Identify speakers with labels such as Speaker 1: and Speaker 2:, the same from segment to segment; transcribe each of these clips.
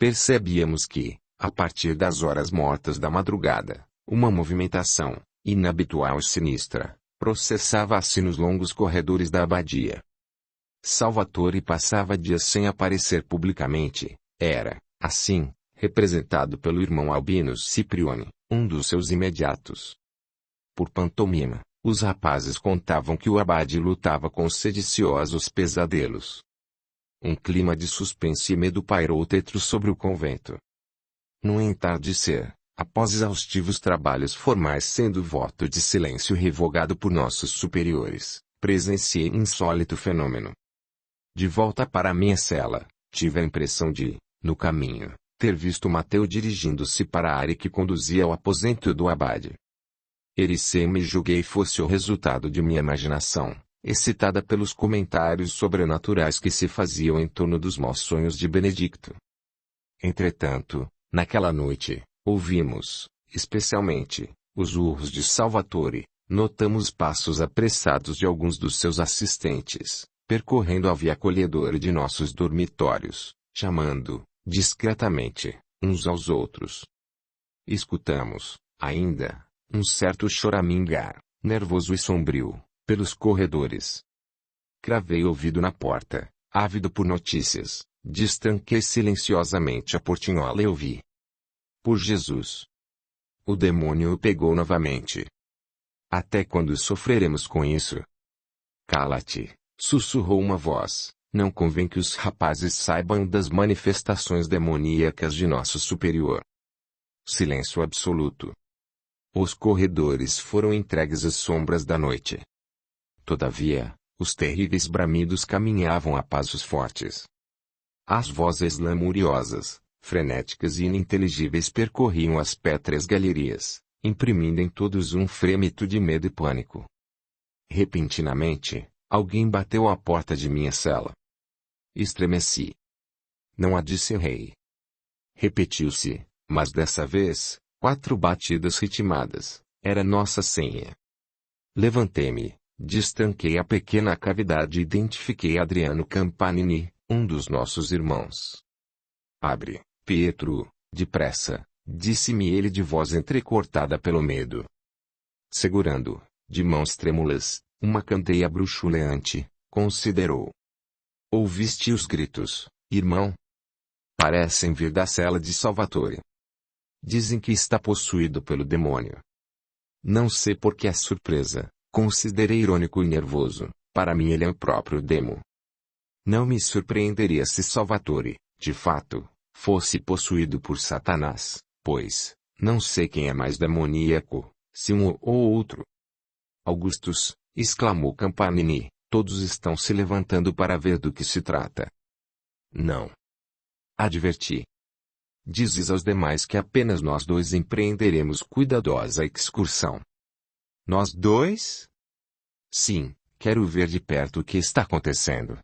Speaker 1: percebíamos que, a partir das horas mortas da madrugada, uma movimentação, inabitual e sinistra, processava-se nos longos corredores da abadia. Salvatore passava dias sem aparecer publicamente. Era, assim, representado pelo irmão Albino Ciprione, um dos seus imediatos. Por pantomima, os rapazes contavam que o abade lutava com sediciosos pesadelos. Um clima de suspense e medo pairou tetro sobre o convento. No entardecer, após exaustivos trabalhos formais sendo voto de silêncio revogado por nossos superiores, presenciei insólito fenômeno. De volta para a minha cela, tive a impressão de, no caminho, ter visto Mateu dirigindo-se para a área que conduzia ao aposento do abade. Ericei-me e julguei fosse o resultado de minha imaginação, excitada pelos comentários sobrenaturais que se faziam em torno dos maus sonhos de Benedicto. Entretanto, naquela noite, ouvimos, especialmente, os urros de Salvatore, notamos passos apressados de alguns dos seus assistentes, percorrendo a via acolhedora de nossos dormitórios, chamando, discretamente, uns aos outros. Escutamos, ainda, um certo choramingar, nervoso e sombrio, pelos corredores. Cravei o ouvido na porta, ávido por notícias, destranquei silenciosamente a portinhola e ouvi. Por Jesus! O demônio o pegou novamente. Até quando sofreremos com isso? Cala-te, sussurrou uma voz. Não convém que os rapazes saibam das manifestações demoníacas de nosso superior. Silêncio absoluto. Os corredores foram entregues às sombras da noite. Todavia, os terríveis bramidos caminhavam a passos fortes. As vozes lamuriosas, frenéticas e ininteligíveis percorriam as pétreas galerias, imprimindo em todos um frêmito de medo e pânico. Repentinamente, alguém bateu à porta de minha cela. Estremeci. Não a descerrei. Repetiu-se, mas dessa vez, 4 batidas ritmadas. Era nossa senha. Levantei-me, destranquei a pequena cavidade e identifiquei Adriano Campanini, um dos nossos irmãos. Abre, Pietro, depressa, disse-me ele de voz entrecortada pelo medo. Segurando, de mãos trêmulas, uma candeia bruxuleante, considerou. Ouviste os gritos, irmão? Parecem vir da cela de Salvatore. Dizem que está possuído pelo demônio. Não sei por que a surpresa, considerei irônico e nervoso, para mim ele é o próprio demo. Não me surpreenderia se Salvatore, de fato, fosse possuído por Satanás, pois, não sei quem é mais demoníaco, se um ou outro. Augustus, exclamou Campanini, todos estão se levantando para ver do que se trata. Não. Adverti. Dizes aos demais que apenas nós dois empreenderemos cuidadosa excursão. Nós dois? Sim, quero ver de perto o que está acontecendo.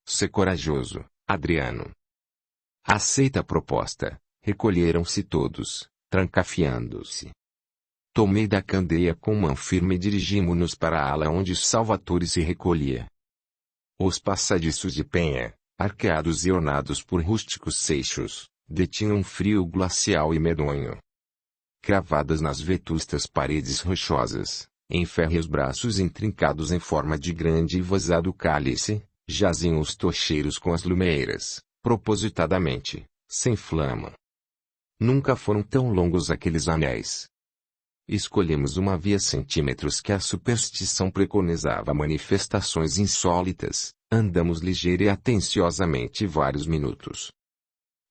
Speaker 1: Sê corajoso, Adriano. Aceita a proposta. Recolheram-se todos, trancafiando-se. Tomei da candeia com mão firme e dirigimo-nos para a ala onde Salvatore se recolhia. Os passadiços de penha, arqueados e ornados por rústicos seixos, detinham um frio glacial e medonho. Cravadas nas vetustas paredes rochosas, em férreos braços intrincados em forma de grande e vazado cálice, jaziam os tocheiros com as lumeiras, propositadamente, sem flama. Nunca foram tão longos aqueles anéis. Escolhemos uma via centímetros que a superstição preconizava manifestações insólitas, andamos ligeira e atenciosamente vários minutos.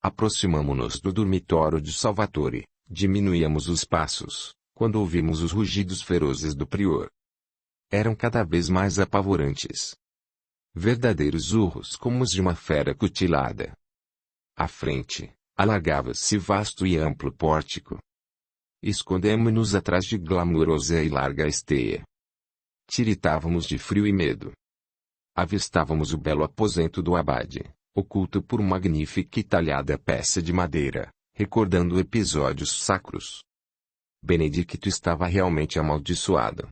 Speaker 1: Aproximamo-nos do dormitório de Salvatore, diminuíamos os passos, quando ouvimos os rugidos ferozes do prior. Eram cada vez mais apavorantes. Verdadeiros urros como os de uma fera cutilada. À frente, alargava-se vasto e amplo pórtico. Escondemo-nos atrás de glamourosa e larga esteia. Tiritávamos de frio e medo. Avistávamos o belo aposento do abade, oculto por magnífica e talhada peça de madeira, recordando episódios sacros. Benedicto estava realmente amaldiçoado.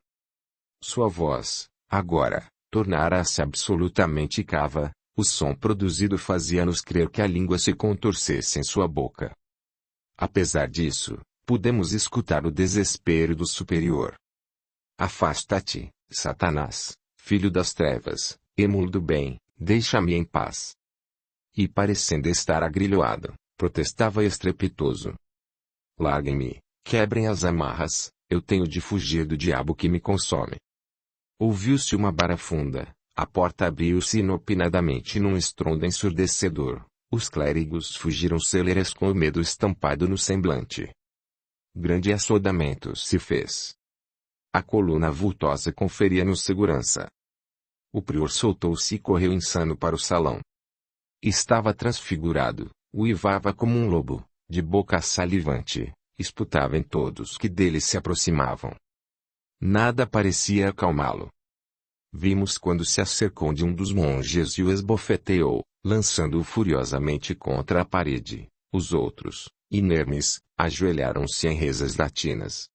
Speaker 1: Sua voz, agora, tornara-se absolutamente cava, O som produzido fazia-nos crer que a língua se contorcesse em sua boca. Apesar disso, pudemos escutar o desespero do superior. Afasta-te, Satanás, filho das trevas, êmulo do bem, deixa-me em paz. E parecendo estar agrilhoado, protestava estrepitoso. Larguem-me, quebrem as amarras, eu tenho de fugir do diabo que me consome. Ouviu-se uma barafunda, a porta abriu-se inopinadamente num estrondo ensurdecedor, os clérigos fugiram céleres com o medo estampado no semblante. Grande assodamento se fez. A coluna vultosa conferia-nos segurança. O prior soltou-se e correu insano para o salão. Estava transfigurado, uivava como um lobo, de boca salivante, esputava em todos que dele se aproximavam. Nada parecia acalmá-lo. Vimos quando se acercou de um dos monges e o esbofeteou, lançando-o furiosamente contra a parede. Os outros, inermes, ajoelharam-se em rezas latinas.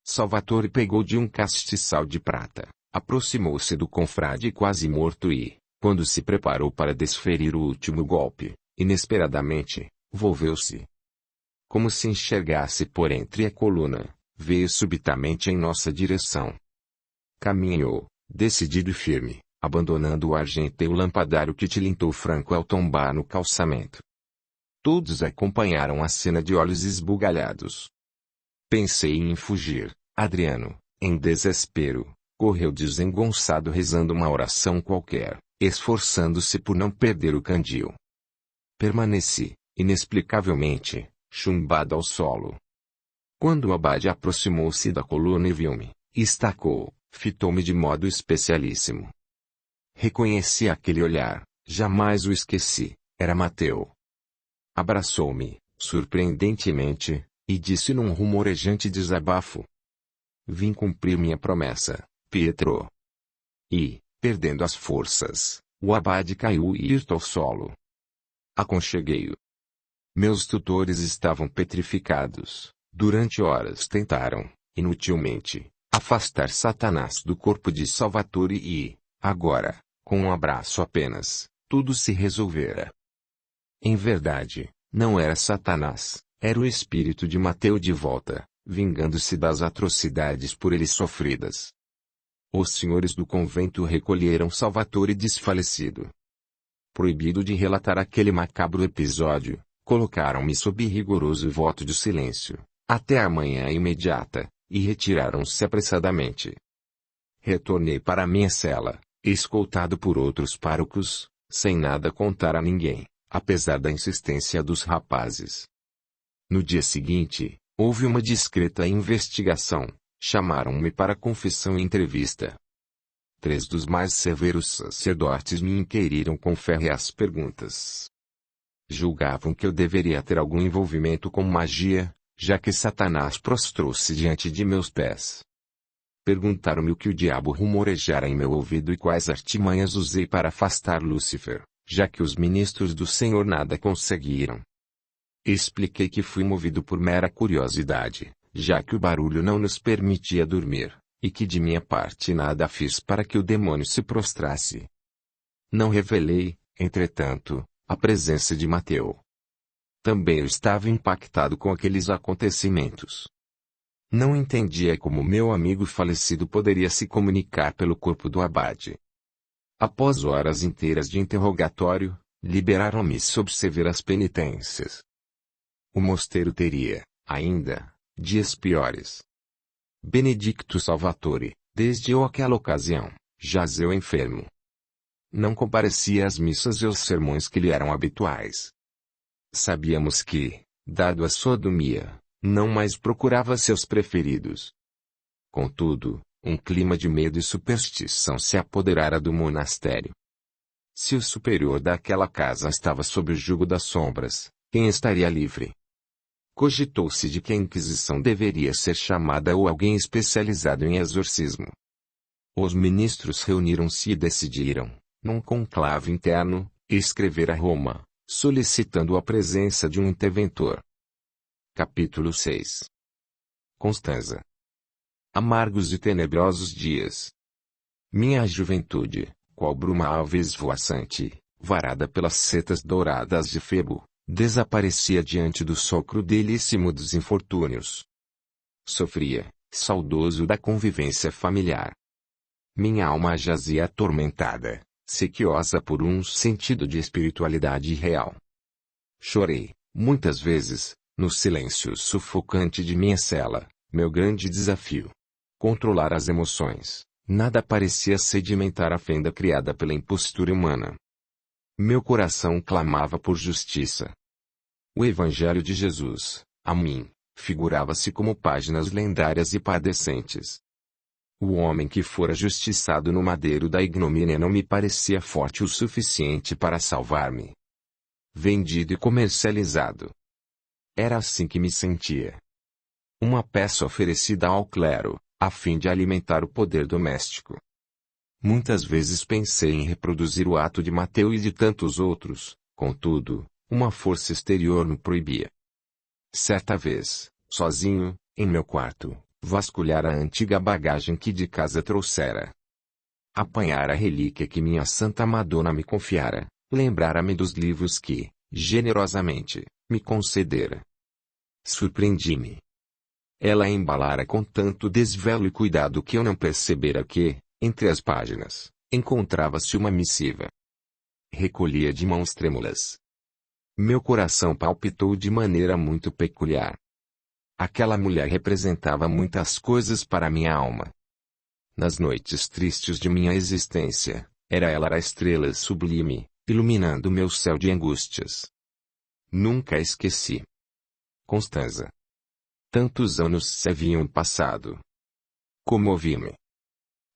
Speaker 1: Salvatore pegou de um castiçal de prata, aproximou-se do confrade quase morto e, quando se preparou para desferir o último golpe, inesperadamente, volveu-se. Como se enxergasse por entre a coluna, veio subitamente em nossa direção. Caminhou, decidido e firme, abandonando o argenteu lampadário que tilintou franco ao tombar no calçamento. Todos acompanharam a cena de olhos esbugalhados. Pensei em fugir. Adriano, em desespero, correu desengonçado rezando uma oração qualquer, esforçando-se por não perder o candil. Permaneci, inexplicavelmente, chumbado ao solo. Quando o abade aproximou-se da coluna e viu-me, estacou, fitou-me de modo especialíssimo. Reconheci aquele olhar, jamais o esqueci, era Mateu. Abraçou-me, surpreendentemente, e disse num rumorejante desabafo: Vim cumprir minha promessa, Pietro. E, perdendo as forças, o abade caiu hirto ao solo. Aconcheguei-o. Meus tutores estavam petrificados. Durante horas tentaram, inutilmente, afastar Satanás do corpo de Salvatore e, agora, com um abraço apenas, tudo se resolvera. Em verdade, não era Satanás, era o espírito de Mateu de volta, vingando-se das atrocidades por ele sofridas. Os senhores do convento recolheram Salvatore desfalecido. Proibido de relatar aquele macabro episódio, colocaram-me sob rigoroso voto de silêncio, até a manhã imediata, e retiraram-se apressadamente. Retornei para minha cela, escoltado por outros párocos, sem nada contar a ninguém, apesar da insistência dos rapazes. No dia seguinte, houve uma discreta investigação, chamaram-me para confissão e entrevista. 3 dos mais severos sacerdotes me inquiriram com férreas perguntas. Julgavam que eu deveria ter algum envolvimento com magia, já que Satanás prostrou-se diante de meus pés. Perguntaram-me o que o diabo rumorejara em meu ouvido e quais artimanhas usei para afastar Lúcifer, já que os ministros do Senhor nada conseguiram. Expliquei que fui movido por mera curiosidade, já que o barulho não nos permitia dormir, e que de minha parte nada fiz para que o demônio se prostrasse. Não revelei, entretanto, a presença de Mateu. Também eu estava impactado com aqueles acontecimentos. Não entendia como meu amigo falecido poderia se comunicar pelo corpo do abade. Após horas inteiras de interrogatório, liberaram-me sob severas penitências. O mosteiro teria, ainda, dias piores. Benedicto Salvatore, desde aquela ocasião, jazeu enfermo. Não comparecia às missas e aos sermões que lhe eram habituais. Sabíamos que, dado a sodomia, não mais procurava seus preferidos. Contudo, um clima de medo e superstição se apoderara do monastério. Se o superior daquela casa estava sob o jugo das sombras, quem estaria livre? Cogitou-se de que a Inquisição deveria ser chamada ou alguém especializado em exorcismo. Os ministros reuniram-se e decidiram, num conclave interno, escrever a Roma, solicitando a presença de um interventor. Capítulo 6. Constanza. Amargos e tenebrosos dias. Minha juventude, qual bruma alva esvoaçante, varada pelas setas douradas de Febo, desaparecia diante do sopro delíssimo dos infortúnios. Sofria, saudoso da convivência familiar. Minha alma jazia atormentada, sequiosa por um sentido de espiritualidade real. Chorei, muitas vezes, no silêncio sufocante de minha cela, meu grande desafio. Controlar as emoções. Nada parecia sedimentar a fenda criada pela impostura humana. Meu coração clamava por justiça. O Evangelho de Jesus, a mim, figurava-se como páginas lendárias e padecentes. O homem que fora justiçado no madeiro da ignomínia não me parecia forte o suficiente para salvar-me. Vendido e comercializado. Era assim que me sentia. Uma peça oferecida ao clero, a fim de alimentar o poder doméstico. Muitas vezes pensei em reproduzir o ato de Mateu e de tantos outros, contudo, uma força exterior me proibia. Certa vez, sozinho, em meu quarto, vasculhara a antiga bagagem que de casa trouxera. Apanhara a relíquia que minha Santa Madonna me confiara, lembrara-me dos livros que, generosamente, me concedera. Surpreendi-me. Ela embalara com tanto desvelo e cuidado que eu não percebera que, entre as páginas, encontrava-se uma missiva. Recolhia de mãos trêmulas. Meu coração palpitou de maneira muito peculiar. Aquela mulher representava muitas coisas para minha alma. Nas noites tristes de minha existência, era ela a estrela sublime, iluminando meu céu de angústias. Nunca a esqueci. Constanza. Tantos anos se haviam passado. Comovi-me.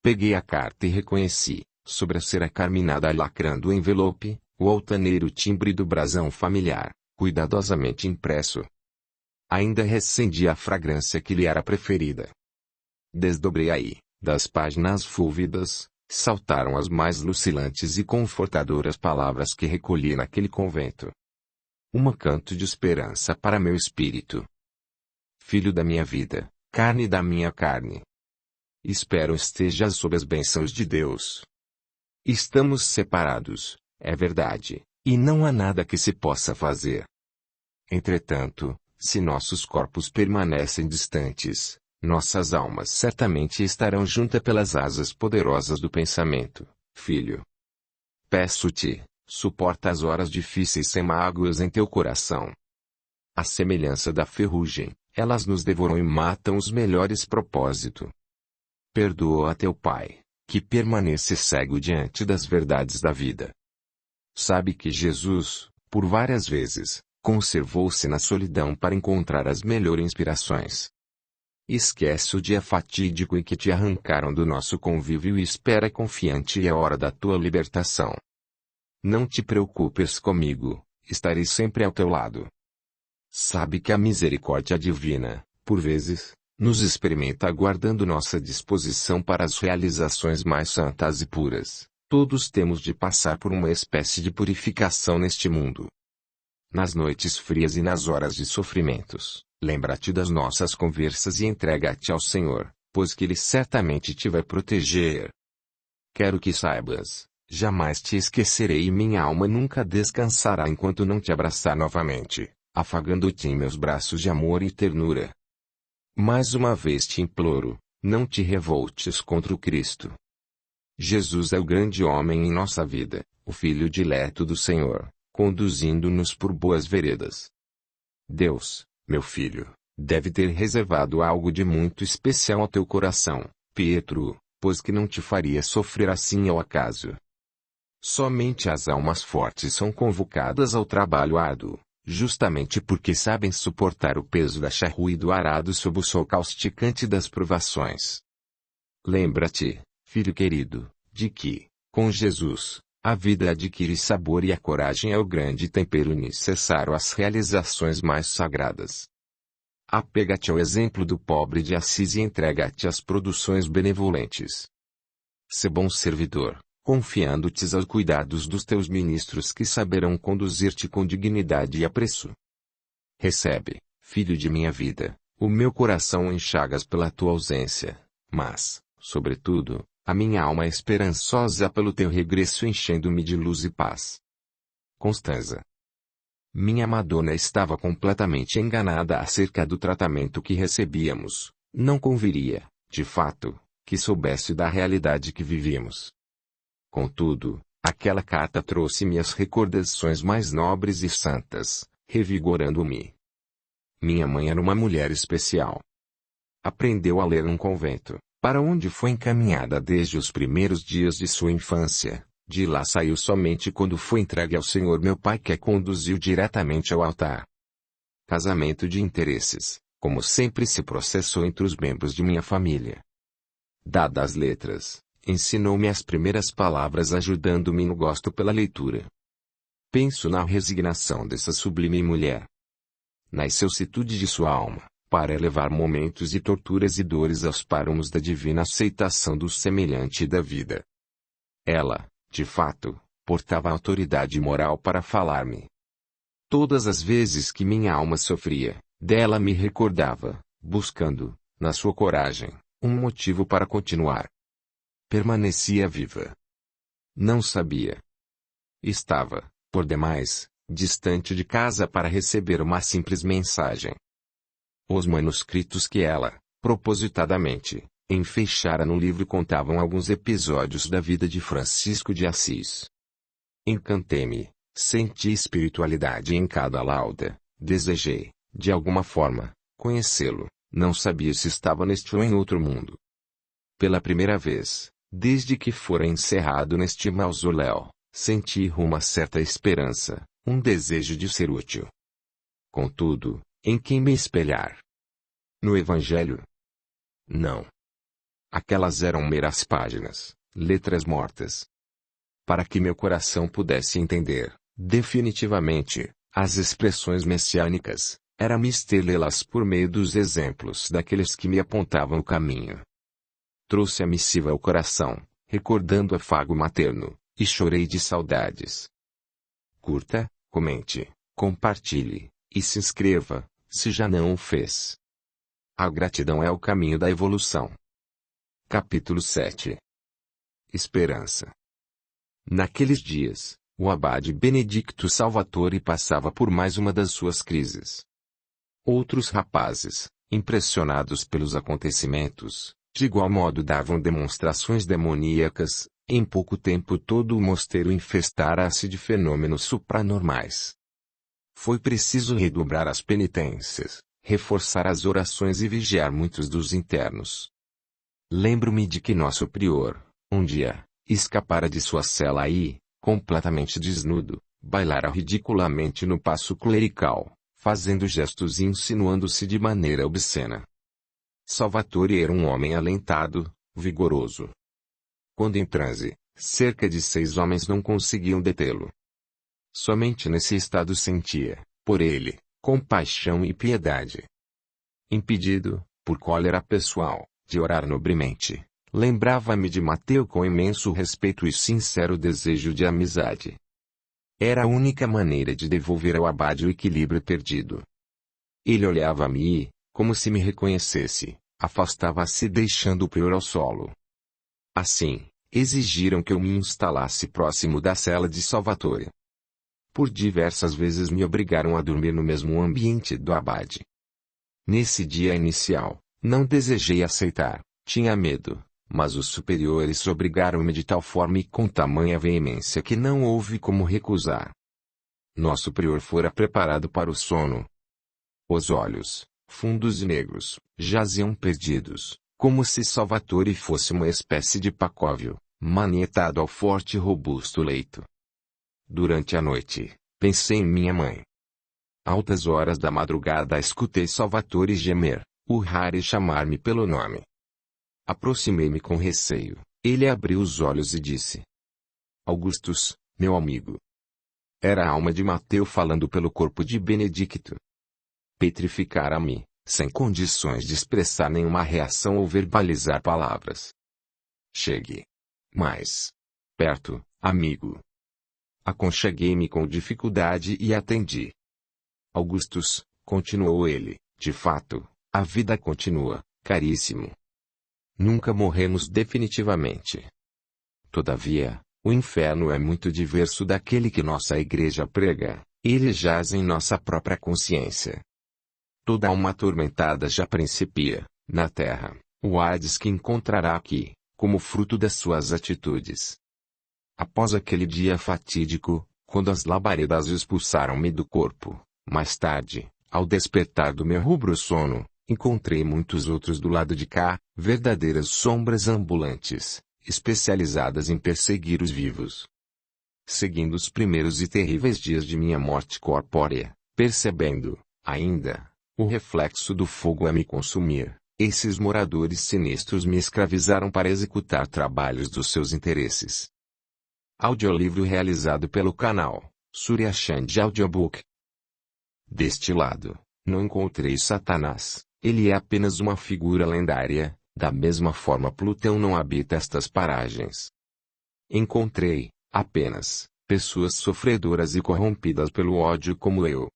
Speaker 1: Peguei a carta e reconheci, sobre a cera carminada lacrando o envelope, o altaneiro timbre do brasão familiar, cuidadosamente impresso. Ainda recendia a fragrância que lhe era preferida. Desdobrei aí, das páginas fúlvidas, saltaram as mais lucilantes e confortadoras palavras que recolhi naquele convento. Um canto de esperança para meu espírito. Filho da minha vida, carne da minha carne. Espero estejas sob as bênçãos de Deus. Estamos separados, é verdade, e não há nada que se possa fazer. Entretanto, se nossos corpos permanecem distantes, nossas almas certamente estarão juntas pelas asas poderosas do pensamento, filho. Peço-te, suporta as horas difíceis sem mágoas em teu coração. À semelhança da ferrugem, elas nos devoram e matam os melhores propósitos. Perdoa a teu pai, que permanece cego diante das verdades da vida. Sabe que Jesus, por várias vezes, conservou-se na solidão para encontrar as melhores inspirações. Esquece o dia fatídico em que te arrancaram do nosso convívio e espera confiante a hora da tua libertação. Não te preocupes comigo, estarei sempre ao teu lado. Sabe que a misericórdia divina, por vezes, nos experimenta aguardando nossa disposição para as realizações mais santas e puras. Todos temos de passar por uma espécie de purificação neste mundo. Nas noites frias e nas horas de sofrimentos, lembra-te das nossas conversas e entrega-te ao Senhor, pois que Ele certamente te vai proteger. Quero que saibas, jamais te esquecerei e minha alma nunca descansará enquanto não te abraçar novamente, afagando-te em meus braços de amor e ternura. Mais uma vez te imploro, não te revoltes contra o Cristo. Jesus é o grande homem em nossa vida, o Filho dileto do Senhor, conduzindo-nos por boas veredas. Deus, meu filho, deve ter reservado algo de muito especial ao teu coração, Pietro, pois que não te faria sofrer assim ao acaso. Somente as almas fortes são convocadas ao trabalho árduo, justamente porque sabem suportar o peso da charrua e do arado sob o sol causticante das provações. Lembra-te, filho querido, de que, com Jesus, a vida adquire sabor e a coragem é o grande tempero necessário às realizações mais sagradas. Apega-te ao exemplo do pobre de Assis e entrega-te às produções benevolentes. Sê bom servidor, confiando-te aos cuidados dos teus ministros que saberão conduzir-te com dignidade e apreço. Recebe, filho de minha vida, o meu coração em chagas pela tua ausência, mas, sobretudo, a minha alma é esperançosa pelo teu regresso enchendo-me de luz e paz. Constanza. Minha Madonna estava completamente enganada acerca do tratamento que recebíamos. Não conviria, de fato, que soubesse da realidade que vivíamos. Contudo, aquela carta trouxe-me as recordações mais nobres e santas, revigorando-me. Minha mãe era uma mulher especial. Aprendeu a ler num convento, para onde foi encaminhada desde os primeiros dias de sua infância. De lá saiu somente quando foi entregue ao Senhor meu pai, que a conduziu diretamente ao altar. Casamento de interesses, como sempre se processou entre os membros de minha família. Dadas as letras, ensinou-me as primeiras palavras, ajudando-me no gosto pela leitura. Penso na resignação dessa sublime mulher. Na excelsitude de sua alma, para elevar momentos de torturas e dores aos páramos da divina aceitação do semelhante da vida. Ela, de fato, portava a autoridade moral para falar-me. Todas as vezes que minha alma sofria, dela me recordava, buscando, na sua coragem, um motivo para continuar. Permanecia viva. Não sabia. Estava, por demais, distante de casa para receber uma simples mensagem. Os manuscritos que ela, propositadamente, enfeixara no livro contavam alguns episódios da vida de Francisco de Assis. Encantei-me, senti espiritualidade em cada lauda, desejei, de alguma forma, conhecê-lo, não sabia se estava neste ou em outro mundo. Pela primeira vez, desde que fora encerrado neste mausoléu, senti uma certa esperança, um desejo de ser útil. Contudo, em quem me espelhar? No Evangelho? Não. Aquelas eram meras páginas, letras mortas. Para que meu coração pudesse entender, definitivamente, as expressões messiânicas, era mister lê-las por meio dos exemplos daqueles que me apontavam o caminho. Trouxe a missiva ao coração, recordando o afago materno, e chorei de saudades. Curta, comente, compartilhe, e se inscreva, se já não o fez. A gratidão é o caminho da evolução. Capítulo 7. Esperança. Naqueles dias, o abade Benedicto Salvatore passava por mais uma das suas crises. Outros rapazes, impressionados pelos acontecimentos, de igual modo davam demonstrações demoníacas. Em pouco tempo todo o mosteiro infestara-se de fenômenos supranormais. Foi preciso redobrar as penitências, reforçar as orações e vigiar muitos dos internos. Lembro-me de que nosso prior, um dia, escapara de sua cela e, completamente desnudo, bailara ridiculamente no paço clerical, fazendo gestos e insinuando-se de maneira obscena. Salvatore era um homem alentado, vigoroso. Quando em transe, cerca de 6 homens não conseguiam detê-lo. Somente nesse estado sentia, por ele, compaixão e piedade. Impedido, por cólera pessoal, de orar nobremente, lembrava-me de Mateu com imenso respeito e sincero desejo de amizade. Era a única maneira de devolver ao abade o equilíbrio perdido. Ele olhava-me e, como se me reconhecesse, afastava-se deixando o prior ao solo. Assim, exigiram que eu me instalasse próximo da cela de Salvatore. Por diversas vezes me obrigaram a dormir no mesmo ambiente do abade. Nesse dia inicial, não desejei aceitar, tinha medo, mas os superiores obrigaram-me de tal forma e com tamanha veemência que não houve como recusar. Nosso prior fora preparado para o sono. Os olhos, fundos e negros, jaziam perdidos, como se Salvatore fosse uma espécie de pacóvio, manietado ao forte e robusto leito. Durante a noite, pensei em minha mãe. Altas horas da madrugada escutei Salvatore gemer, urrar e chamar-me pelo nome. Aproximei-me com receio, ele abriu os olhos e disse: Augustus, meu amigo. Era a alma de Mateu falando pelo corpo de Benedicto. Petrificara-me, sem condições de expressar nenhuma reação ou verbalizar palavras. Chegue mais perto, amigo. Aconcheguei-me com dificuldade e atendi. Augustus, continuou ele, de fato, a vida continua, caríssimo. Nunca morremos definitivamente. Todavia, O inferno é muito diverso daquele que nossa igreja prega. Ele jaz em nossa própria consciência. Toda alma atormentada já principia, na terra, o Hades que encontrará aqui, como fruto das suas atitudes. Após aquele dia fatídico, quando as labaredas expulsaram-me do corpo, mais tarde, ao despertar do meu rubro sono, encontrei muitos outros do lado de cá, verdadeiras sombras ambulantes, especializadas em perseguir os vivos. Seguindo os primeiros e terríveis dias de minha morte corpórea, percebendo, ainda, o reflexo do fogo a me consumir, esses moradores sinistros me escravizaram para executar trabalhos dos seus interesses. Audiolivro realizado pelo canal Surya Chand Audiobook. Deste lado, não encontrei Satanás, ele é apenas uma figura lendária, da mesma forma Plutão não habita estas paragens. Encontrei, apenas, pessoas sofredoras e corrompidas pelo ódio como eu.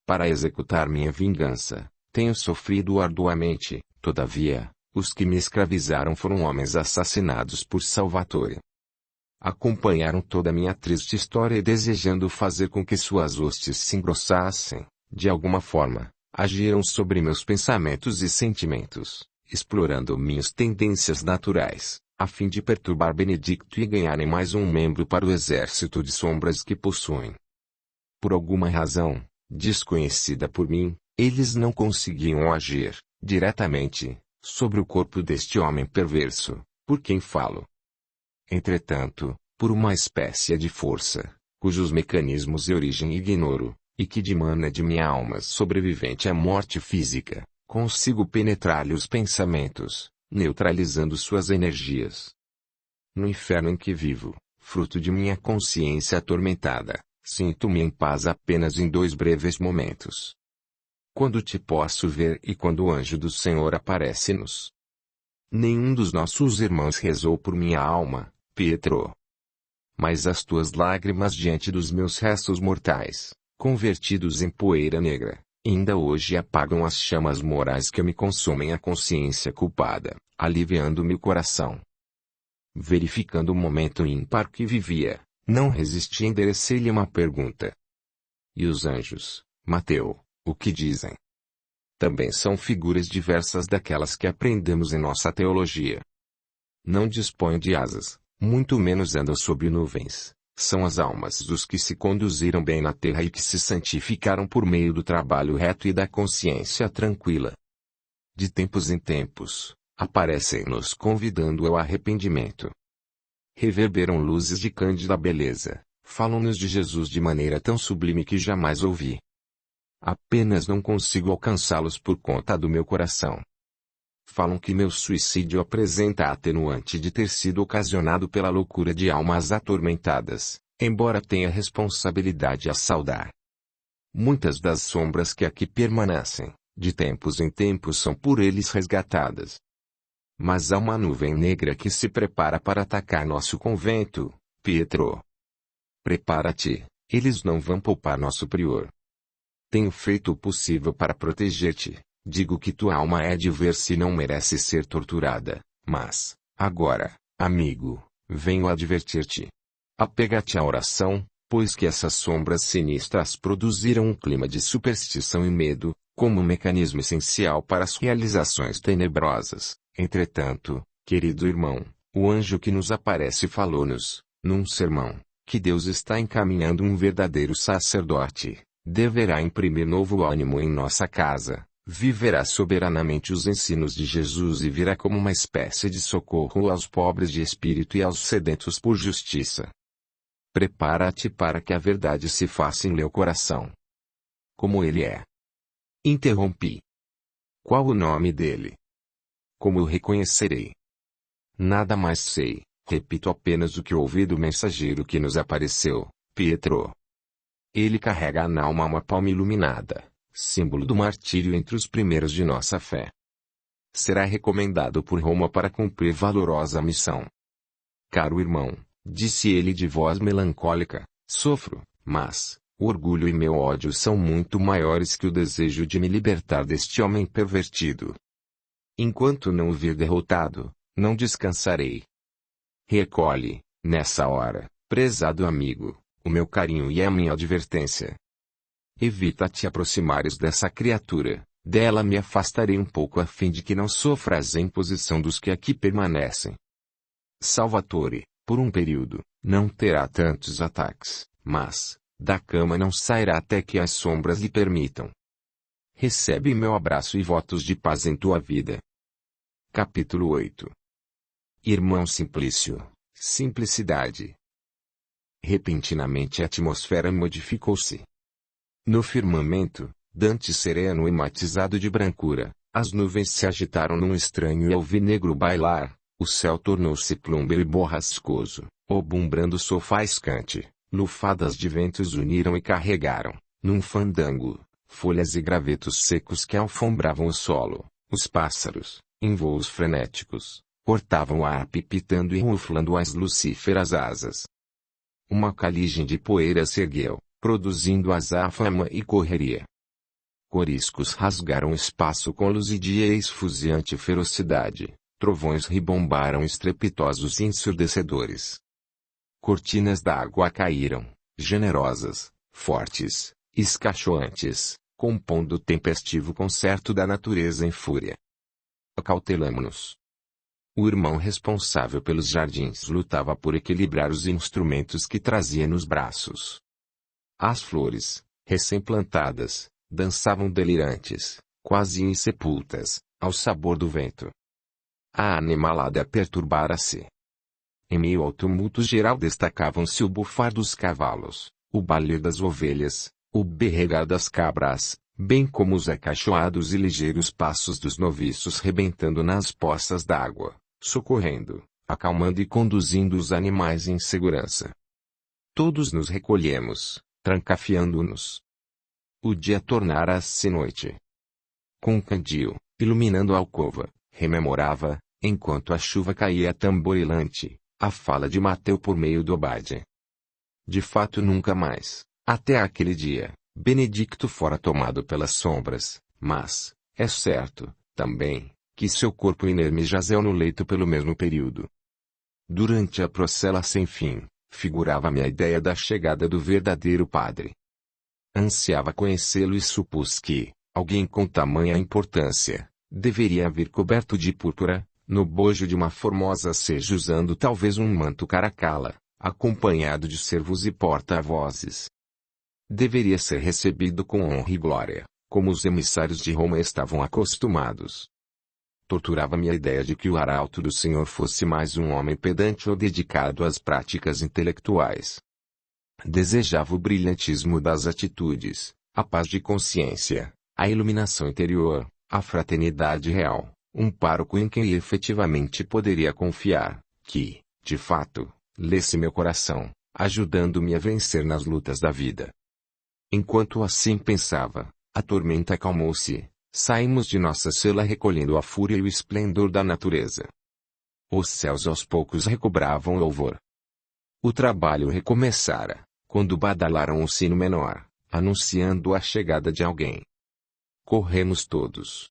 Speaker 1: Para executar minha vingança, tenho sofrido arduamente, todavia, os que me escravizaram foram homens assassinados por Salvatore. Acompanharam toda a minha triste história e desejando fazer com que suas hostes se engrossassem, de alguma forma, agiram sobre meus pensamentos e sentimentos, explorando minhas tendências naturais, a fim de perturbar Benedicto e ganharem mais um membro para o exército de sombras que possuem. Por alguma razão, desconhecida por mim, eles não conseguiam agir, diretamente, sobre o corpo deste homem perverso, por quem falo. Entretanto, por uma espécie de força, cujos mecanismos e origem ignoro, e que dimana de minha alma sobrevivente à morte física, consigo penetrar-lhe os pensamentos, neutralizando suas energias. No inferno em que vivo, fruto de minha consciência atormentada, sinto-me em paz apenas em 2 breves momentos. Quando te posso ver e quando o anjo do Senhor aparece-nos. Nenhum dos nossos irmãos rezou por minha alma, Pietro. Mas as tuas lágrimas diante dos meus restos mortais, convertidos em poeira negra, ainda hoje apagam as chamas morais que me consomem a consciência culpada, aliviando-me o coração. Verificando o momento ímpar que vivia, não resisti a endereçar-lhe uma pergunta. E os anjos, Mateu, o que dizem? Também são figuras diversas daquelas que aprendemos em nossa teologia. Não dispõem de asas, muito menos andam sobre nuvens. São as almas dos que se conduziram bem na terra e que se santificaram por meio do trabalho reto e da consciência tranquila. De tempos em tempos, aparecem-nos convidando ao arrependimento. Reverberam luzes de cândida beleza, falam-nos de Jesus de maneira tão sublime que jamais ouvi. Apenas não consigo alcançá-los por conta do meu coração. Falam que meu suicídio apresenta a atenuante de ter sido ocasionado pela loucura de almas atormentadas, embora tenha responsabilidade a saudar. Muitas das sombras que aqui permanecem, de tempos em tempos são por eles resgatadas. Mas há uma nuvem negra que se prepara para atacar nosso convento, Pietro. Prepara-te, eles não vão poupar nosso prior. Tenho feito o possível para proteger-te. Digo que tua alma é diversa e não merece ser torturada, mas, agora, amigo, venho advertir-te. Apega-te à oração, pois que essas sombras sinistras produziram um clima de superstição e medo, como um mecanismo essencial para as realizações tenebrosas. Entretanto, querido irmão, o anjo que nos aparece falou-nos, num sermão, que Deus está encaminhando um verdadeiro sacerdote, deverá imprimir novo ânimo em nossa casa. Viverá soberanamente os ensinos de Jesus e virá como uma espécie de socorro aos pobres de espírito e aos sedentos por justiça. Prepara-te para que a verdade se faça em teu coração. Como ele é? Interrompi. Qual o nome dele? Como o reconhecerei? Nada mais sei, repito apenas o que ouvi do mensageiro que nos apareceu, Pietro. Ele carrega na alma uma palma iluminada, símbolo do martírio entre os primeiros de nossa fé. Será recomendado por Roma para cumprir valorosa missão. Caro irmão, disse ele de voz melancólica, sofro, mas, o orgulho e meu ódio são muito maiores que o desejo de me libertar deste homem pervertido. Enquanto não o vir derrotado, não descansarei. Recolhe, Nessa hora, prezado amigo, o meu carinho e a minha advertência. Evita te aproximares dessa criatura, dela me afastarei um pouco a fim de que não sofras a imposição dos que aqui permanecem. Salvatore, por um período, não terá tantos ataques, mas, da cama não sairá até que as sombras lhe permitam. Recebe meu abraço e votos de paz em tua vida. Capítulo 8. Irmão Simplício, simplicidade. Repentinamente a atmosfera modificou-se. No firmamento, dantes sereno e matizado de brancura, as nuvens se agitaram num estranho e alvinegro bailar, o céu tornou-se plumber e borrascoso, obumbrando faiscante, lufadas de ventos uniram e carregaram, num fandango, folhas e gravetos secos que alfombravam o solo, os pássaros, em voos frenéticos, cortavam o ar pipitando e ruflando as lucíferas asas. Uma caligem de poeira se ergueu, produzindo azáfama e correria. Coriscos rasgaram o espaço com luzidia e esfuziante ferocidade, trovões ribombaram estrepitosos e ensurdecedores. Cortinas d'água caíram, generosas, fortes, escachoantes, compondo o tempestivo concerto da natureza em fúria. Acautelamo-nos. O irmão responsável pelos jardins lutava por equilibrar os instrumentos que trazia nos braços. As flores, recém-plantadas, dançavam delirantes, quase insepultas, ao sabor do vento. A animalada perturbara-se. Em meio ao tumulto geral destacavam-se o bufar dos cavalos, o balir das ovelhas, o berregar das cabras, bem como os acachoados e ligeiros passos dos noviços rebentando nas poças d'água, socorrendo, acalmando e conduzindo os animais em segurança. Todos nos recolhemos, trancafiando-nos. O dia tornara-se noite. Com um candil, iluminando a alcova, rememorava, enquanto a chuva caía tamborilante, a fala de Mateu por meio do abade. De fato nunca mais, até aquele dia, Benedicto fora tomado pelas sombras, mas, é certo, também, que seu corpo inerme jazeu no leito pelo mesmo período. Durante a procela sem fim, figurava-me a ideia da chegada do verdadeiro padre. Ansiava conhecê-lo e supus que, alguém com tamanha importância, deveria vir coberto de púrpura, no bojo de uma formosa seja usando talvez um manto caracala, acompanhado de servos e porta-vozes. Deveria ser recebido com honra e glória, como os emissários de Roma estavam acostumados. Torturava-me a ideia de que o arauto do Senhor fosse mais um homem pedante ou dedicado às práticas intelectuais. Desejava o brilhantismo das atitudes, a paz de consciência, a iluminação interior, a fraternidade real, um pároco em quem efetivamente poderia confiar, que, de fato, lesse meu coração, ajudando-me a vencer nas lutas da vida. Enquanto assim pensava, a tormenta acalmou-se, saímos de nossa cela recolhendo a fúria e o esplendor da natureza. Os céus aos poucos recobravam louvor. O trabalho recomeçara, quando badalaram o sino menor, anunciando a chegada de alguém. Corremos todos.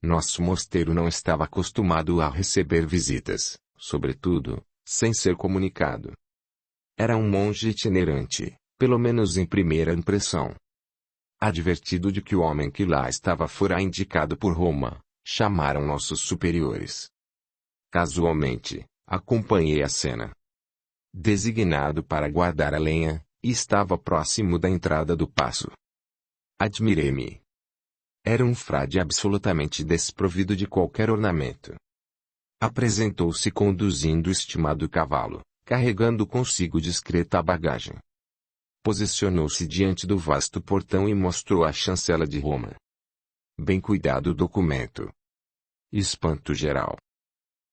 Speaker 1: Nosso mosteiro não estava acostumado a receber visitas, sobretudo, sem ser comunicado. Era um monge itinerante, pelo menos em primeira impressão. Advertido de que o homem que lá estava fora indicado por Roma, chamaram nossos superiores. Casualmente, acompanhei a cena. Designado para guardar a lenha, estava próximo da entrada do paço. Admirei-me. Era um frade absolutamente desprovido de qualquer ornamento. Apresentou-se conduzindo o estimado cavalo, carregando consigo discreta bagagem. Posicionou-se diante do vasto portão e mostrou a chancela de Roma. Bem cuidado documento. Espanto geral.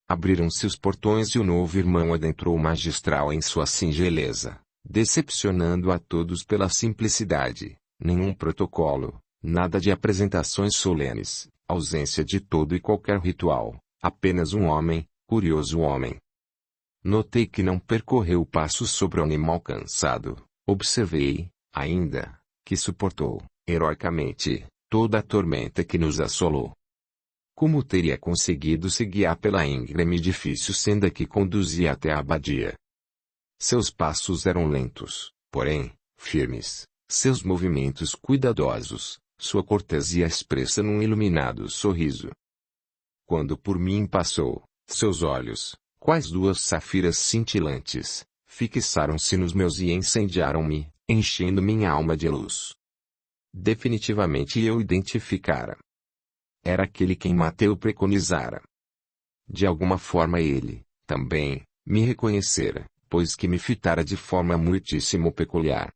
Speaker 1: Abriram-se os portões e o novo irmão adentrou magistral em sua singeleza, decepcionando a todos pela simplicidade, nenhum protocolo, nada de apresentações solenes, ausência de todo e qualquer ritual, apenas um homem, curioso homem. Notei que não percorreu o passo sobre o animal cansado, observei, ainda, que suportou, heroicamente, toda a tormenta que nos assolou. Como teria conseguido se guiar pela íngreme e difícil senda que conduzia até a abadia? Seus passos eram lentos, porém, firmes, seus movimentos cuidadosos, sua cortesia expressa num iluminado sorriso. Quando por mim passou, seus olhos, quais duas safiras cintilantes, fixaram-se nos meus e incendiaram-me, enchendo minha alma de luz. Definitivamente eu identificara. Era aquele quem Mateus preconizara. De alguma forma ele, também, me reconhecera, pois que me fitara de forma muitíssimo peculiar.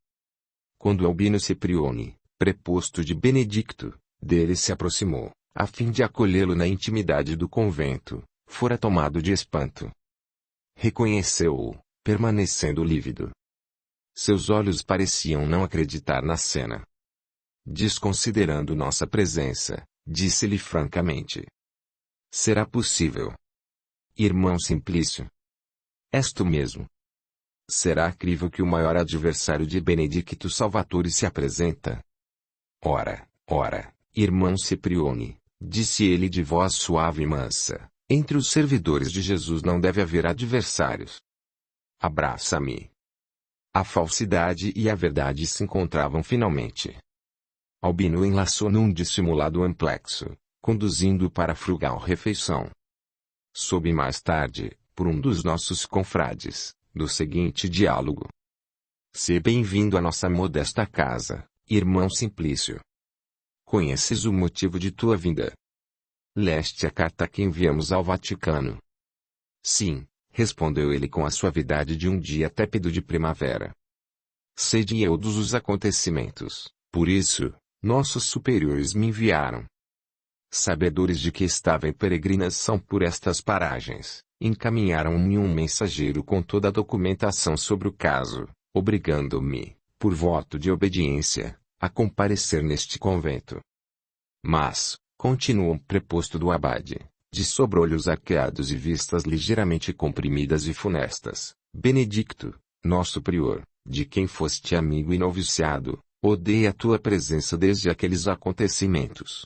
Speaker 1: Quando Albino Ciprione, preposto de Benedicto, dele se aproximou, a fim de acolhê-lo na intimidade do convento, fora tomado de espanto. Reconheceu-o, permanecendo lívido. Seus olhos pareciam não acreditar na cena. Desconsiderando nossa presença, disse-lhe francamente: será possível? Irmão Simplício? És tu mesmo? Será crível que o maior adversário de Benedicto Salvatore se apresenta? Ora, irmão Ciprione, disse ele de voz suave e mansa, entre os servidores de Jesus não deve haver adversários. Abraça-me. A falsidade e a verdade se encontravam finalmente. Albino enlaçou num dissimulado amplexo, conduzindo-o para a frugal refeição. Soube mais tarde, por um dos nossos confrades, do seguinte diálogo: se bem-vindo à nossa modesta casa, irmão Simplício. Conheces o motivo de tua vinda? Leste a carta que enviamos ao Vaticano? Sim, respondeu ele com a suavidade de um dia tépido de primavera. Sei de todos os acontecimentos, por isso, nossos superiores me enviaram. Sabedores de que estava em peregrinação por estas paragens, encaminharam-me um mensageiro com toda a documentação sobre o caso, obrigando-me, por voto de obediência, a comparecer neste convento. Mas, continuou o preposto do abade, de sobrolhos arqueados e vistas ligeiramente comprimidas e funestas, Benedicto, nosso prior, de quem foste amigo e noviciado, odeia a tua presença desde aqueles acontecimentos.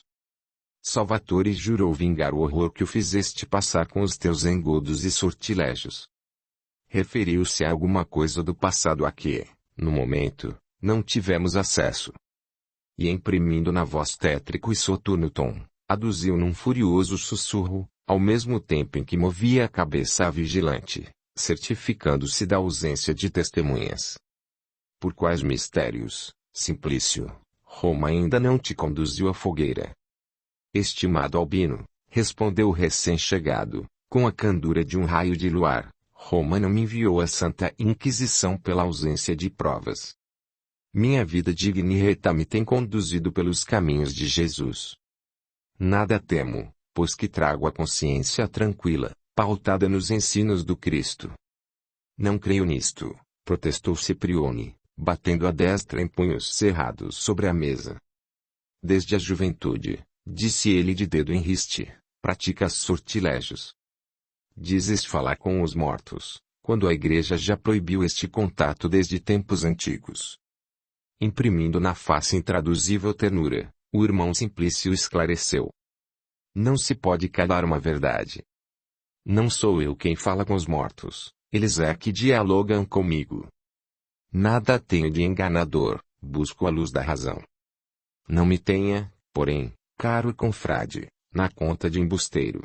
Speaker 1: Salvatore jurou vingar o horror que o fizeste passar com os teus engodos e sortilégios. Referiu-se a alguma coisa do passado a que, no momento, não tivemos acesso. E imprimindo na voz tétrico e soturno tom, aduziu num furioso sussurro, ao mesmo tempo em que movia a cabeça a vigilante, certificando-se da ausência de testemunhas. Por quais mistérios, Simplício, Roma ainda não te conduziu à fogueira? Estimado Albino, respondeu o recém-chegado, com a candura de um raio de luar, Roma não me enviou à Santa Inquisição pela ausência de provas. Minha vida digna e reta me tem conduzido pelos caminhos de Jesus. Nada temo, pois que trago a consciência tranquila, pautada nos ensinos do Cristo. Não creio nisto, protestou Ciprione, batendo a destra em punhos cerrados sobre a mesa. Desde a juventude, disse ele de dedo em riste, praticas sortilégios. Dizes falar com os mortos, quando a Igreja já proibiu este contato desde tempos antigos. Imprimindo na face intraduzível ternura, o irmão Simplício esclareceu: não se pode calar uma verdade. Não sou eu quem fala com os mortos, eles é que dialogam comigo. Nada tenho de enganador, busco a luz da razão. Não me tenha, porém, caro confrade, na conta de embusteiro.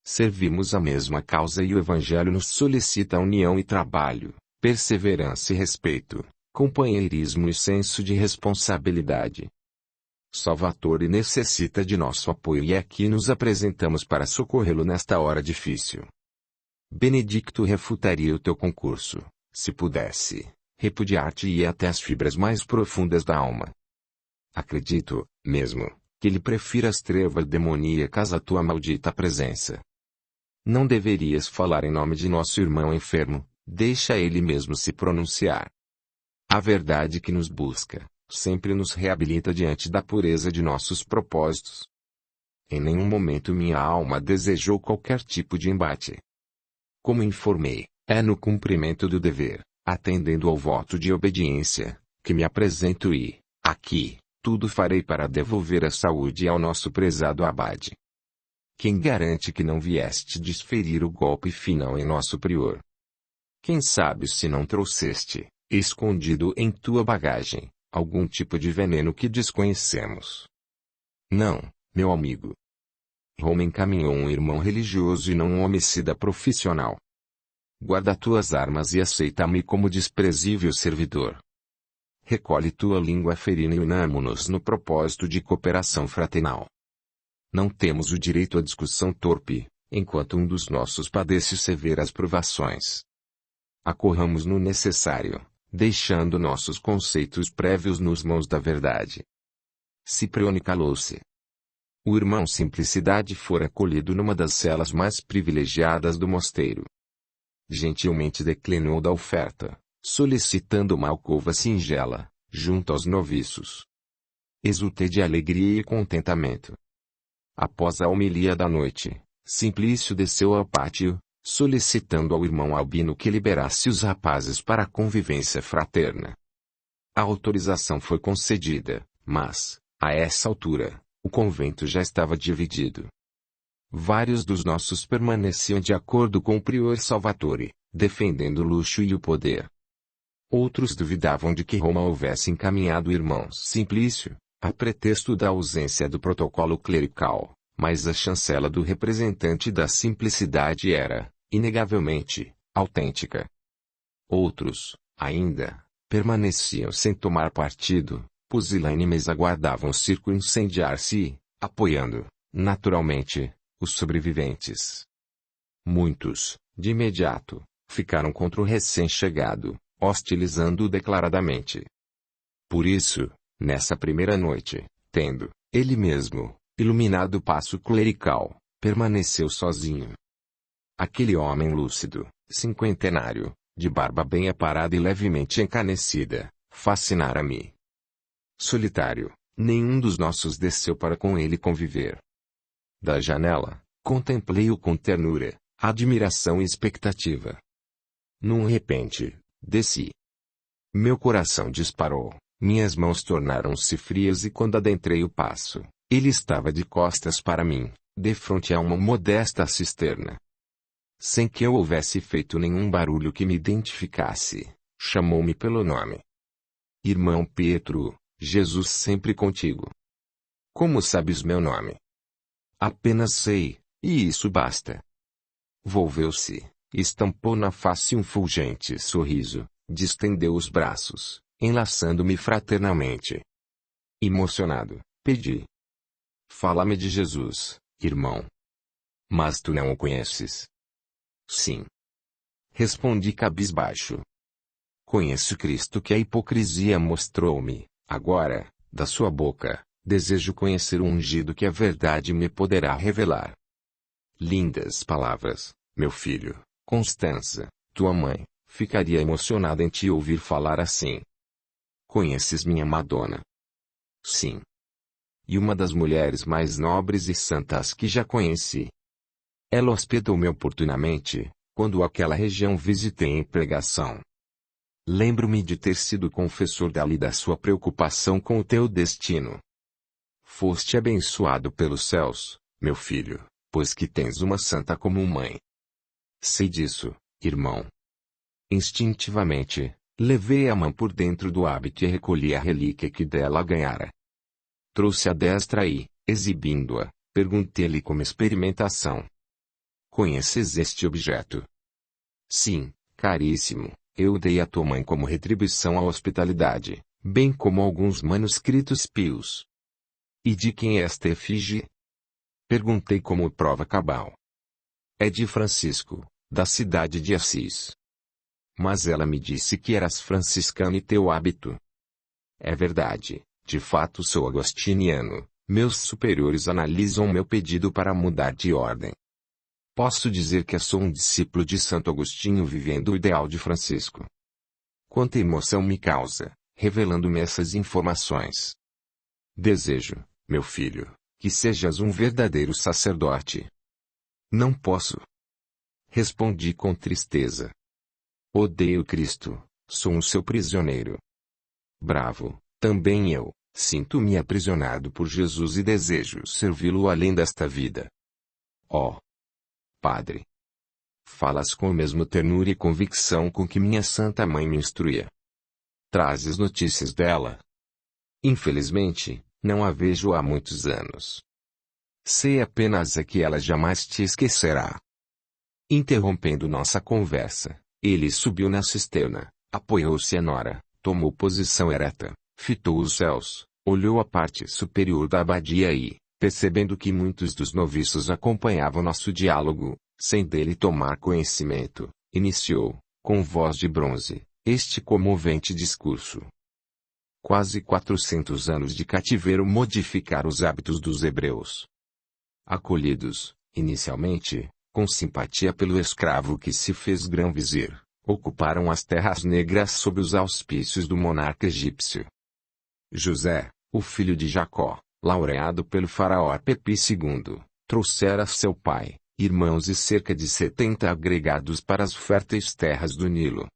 Speaker 1: Servimos a mesma causa e o Evangelho nos solicita união e trabalho, perseverança e respeito, companheirismo e senso de responsabilidade. Salvatore necessita de nosso apoio e aqui nos apresentamos para socorrê-lo nesta hora difícil. Benedicto refutaria o teu concurso, se pudesse, repudiar-te-ia até as fibras mais profundas da alma. Acredito, mesmo, que ele prefira as trevas demoníacas à tua maldita presença. Não deverias falar em nome de nosso irmão enfermo, deixa ele mesmo se pronunciar. A verdade que nos busca, sempre nos reabilita diante da pureza de nossos propósitos. Em nenhum momento minha alma desejou qualquer tipo de embate. Como informei, é no cumprimento do dever, atendendo ao voto de obediência, que me apresento e, aqui, tudo farei para devolver a saúde ao nosso prezado abade. Quem garante que não vieste desferir o golpe final em nosso prior? Quem sabe se não trouxeste, escondido em tua bagagem, algum tipo de veneno que desconhecemos. Não, meu amigo. Roma encaminhou um irmão religioso e não um homicida profissional. Guarda tuas armas e aceita-me como desprezível servidor. Recolhe tua língua ferina e unamo-nos no propósito de cooperação fraternal. Não temos o direito à discussão torpe, enquanto um dos nossos padece severas provações. Acorramos no necessário, deixando nossos conceitos prévios nos mãos da verdade. Ciprione calou-se. O irmão Simplicidade fora acolhido numa das celas mais privilegiadas do mosteiro. Gentilmente declinou da oferta, solicitando uma alcova singela, junto aos noviços. Exultei de alegria e contentamento. Após a homilia da noite, Simplício desceu ao pátio, solicitando ao irmão Albino que liberasse os rapazes para a convivência fraterna. A autorização foi concedida, mas, a essa altura, o convento já estava dividido. Vários dos nossos permaneciam de acordo com o prior Salvatore, defendendo o luxo e o poder. Outros duvidavam de que Roma houvesse encaminhado o irmão Simplício, a pretexto da ausência do protocolo clerical, mas a chancela do representante da simplicidade era, inegavelmente, autêntica. Outros, ainda, permaneciam sem tomar partido, pusilânimes aguardavam o circo incendiar-se e, apoiando, naturalmente, os sobreviventes. Muitos, de imediato, ficaram contra o recém-chegado, hostilizando-o declaradamente. Por isso, nessa primeira noite, tendo, ele mesmo, iluminado o paço clerical, permaneceu sozinho. Aquele homem lúcido, cinquentenário, de barba bem aparada e levemente encanecida, fascinara-me. Solitário, nenhum dos nossos desceu para com ele conviver. Da janela, contemplei-o com ternura, admiração e expectativa. Num repente, desci. Meu coração disparou, minhas mãos tornaram-se frias e quando adentrei o paço, ele estava de costas para mim, defronte a uma modesta cisterna. Sem que eu houvesse feito nenhum barulho que me identificasse, chamou-me pelo nome. Irmão Pietro, Jesus sempre contigo. Como sabes meu nome? Apenas sei, e isso basta. Volveu-se, estampou na face um fulgente sorriso, distendeu os braços, enlaçando-me fraternalmente. Emocionado, pedi. Fala-me de Jesus, irmão. Mas tu não o conheces? Sim. Respondi cabisbaixo. Conheço Cristo que a hipocrisia mostrou-me, agora, da sua boca, desejo conhecer o ungido que a verdade me poderá revelar. Lindas palavras, meu filho, Constança, tua mãe, ficaria emocionada em te ouvir falar assim. Conheces minha Madonna? Sim. E uma das mulheres mais nobres e santas que já conheci. Ela hospedou-me oportunamente, quando aquela região visitei em pregação. Lembro-me de ter sido confessor dela e da sua preocupação com o teu destino. Foste abençoado pelos céus, meu filho, pois que tens uma santa como mãe. Sei disso, irmão. Instintivamente, levei a mão por dentro do hábito e recolhi a relíquia que dela ganhara. Trouxe a destra e, exibindo-a, perguntei-lhe como experimentação. Conheces este objeto? Sim, caríssimo, eu dei a tua mãe como retribuição à hospitalidade, bem como alguns manuscritos pios. E de quem é esta efígie? Perguntei como prova cabal. É de Francisco, da cidade de Assis. Mas ela me disse que eras franciscano e teu hábito. É verdade, de fato sou agostiniano, meus superiores analisam meu pedido para mudar de ordem. Posso dizer que sou um discípulo de Santo Agostinho vivendo o ideal de Francisco. Quanta emoção me causa, revelando-me essas informações. Desejo, meu filho, que sejas um verdadeiro sacerdote. Não posso. Respondi com tristeza. Odeio Cristo, sou um seu prisioneiro. Bravo, também eu, sinto-me aprisionado por Jesus e desejo servi-lo além desta vida. Oh! Padre! Falas com o mesmo ternura e convicção com que minha santa mãe me instruía. Trazes notícias dela? Infelizmente, não a vejo há muitos anos. Sei apenas que ela jamais te esquecerá. Interrompendo nossa conversa, ele subiu na cisterna, apoiou-se à nora, tomou posição ereta, fitou os céus, olhou a parte superior da abadia e, percebendo que muitos dos noviços acompanhavam nosso diálogo, sem dele tomar conhecimento, iniciou, com voz de bronze, este comovente discurso. Quase 400 anos de cativeiro modificaram os hábitos dos hebreus. Acolhidos, inicialmente, com simpatia pelo escravo que se fez grão-vizir, ocuparam as terras negras sob os auspícios do monarca egípcio. José, o filho de Jacó, laureado pelo faraó Pepi II, trouxera seu pai, irmãos e cerca de 70 agregados para as férteis terras do Nilo.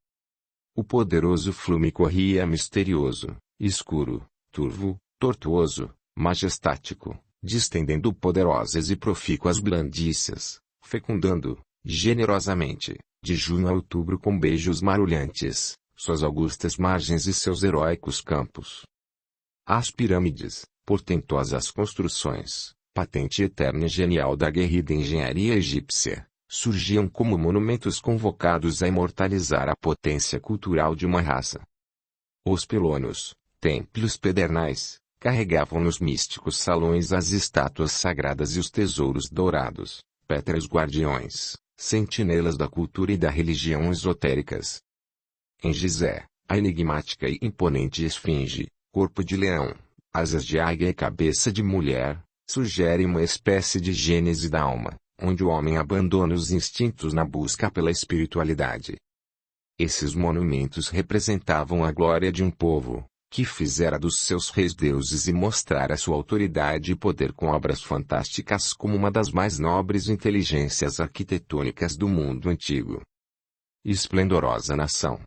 Speaker 1: O poderoso flume corria misterioso, escuro, turvo, tortuoso, majestático, distendendo poderosas e profícuas blandícias, fecundando, generosamente, de junho a outubro com beijos marulhantes, suas augustas margens e seus heróicos campos. As pirâmides, portentosas construções, patente eterna e genial da aguerrida engenharia egípcia, surgiam como monumentos convocados a imortalizar a potência cultural de uma raça. Os pilonos, templos pedernais, carregavam nos místicos salões as estátuas sagradas e os tesouros dourados, pétreos guardiões, sentinelas da cultura e da religião esotéricas. Em Gizé, a enigmática e imponente esfinge, corpo de leão, asas de águia e cabeça de mulher, sugere uma espécie de gênese da alma, onde o homem abandona os instintos na busca pela espiritualidade. Esses monumentos representavam a glória de um povo, que fizera dos seus reis deuses e mostrara sua autoridade e poder com obras fantásticas como uma das mais nobres inteligências arquitetônicas do mundo antigo. Esplendorosa nação.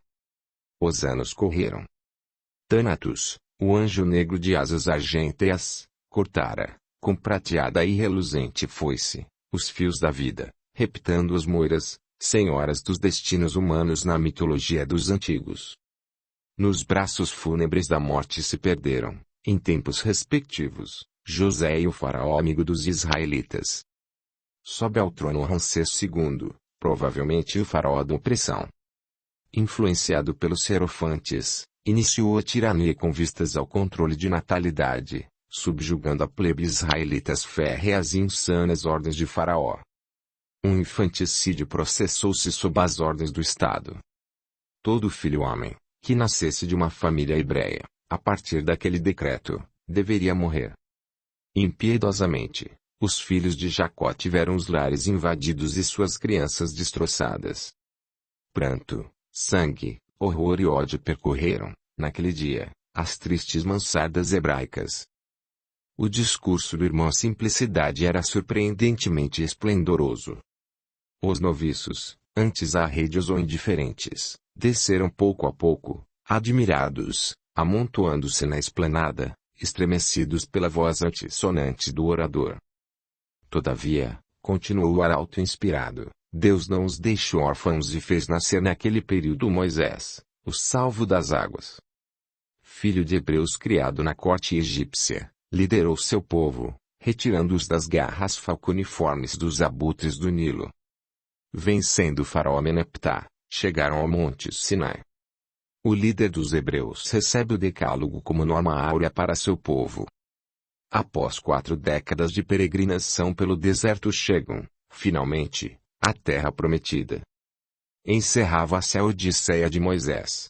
Speaker 1: Os anos correram. Thanatos, o anjo negro de asas argênteas, cortara, com prateada e reluzente foice, os fios da vida, reptando as moiras, senhoras dos destinos humanos na mitologia dos antigos. Nos braços fúnebres da morte se perderam, em tempos respectivos, José e o faraó amigo dos israelitas. Sobe ao trono Ramsés II, provavelmente o faraó da opressão. Influenciado pelos Hierofantes, iniciou a tirania com vistas ao controle de natalidade, subjugando a plebe israelitas férreas e insanas ordens de faraó. Um infanticídio processou-se sob as ordens do Estado. Todo filho homem, que nascesse de uma família hebreia, a partir daquele decreto, deveria morrer. Impiedosamente, os filhos de Jacó tiveram os lares invadidos e suas crianças destroçadas. Pranto, sangue, horror e ódio percorreram, naquele dia, as tristes mansardas hebraicas. O discurso do irmão Simplicidade era surpreendentemente esplendoroso. Os noviços, antes arreios ou indiferentes, desceram pouco a pouco, admirados, amontoando-se na esplanada, estremecidos pela voz altissonante do orador. Todavia, continuou o arauto inspirado, Deus não os deixou órfãos e fez nascer naquele período Moisés, o salvo das águas. Filho de hebreus criado na corte egípcia, liderou seu povo, retirando-os das garras falconiformes dos abutres do Nilo. Vencendo o faraó Meneptah, chegaram ao monte Sinai. O líder dos hebreus recebe o decálogo como norma áurea para seu povo. Após 4 décadas de peregrinação pelo deserto chegam, finalmente, à terra prometida. Encerrava-se a odisseia de Moisés.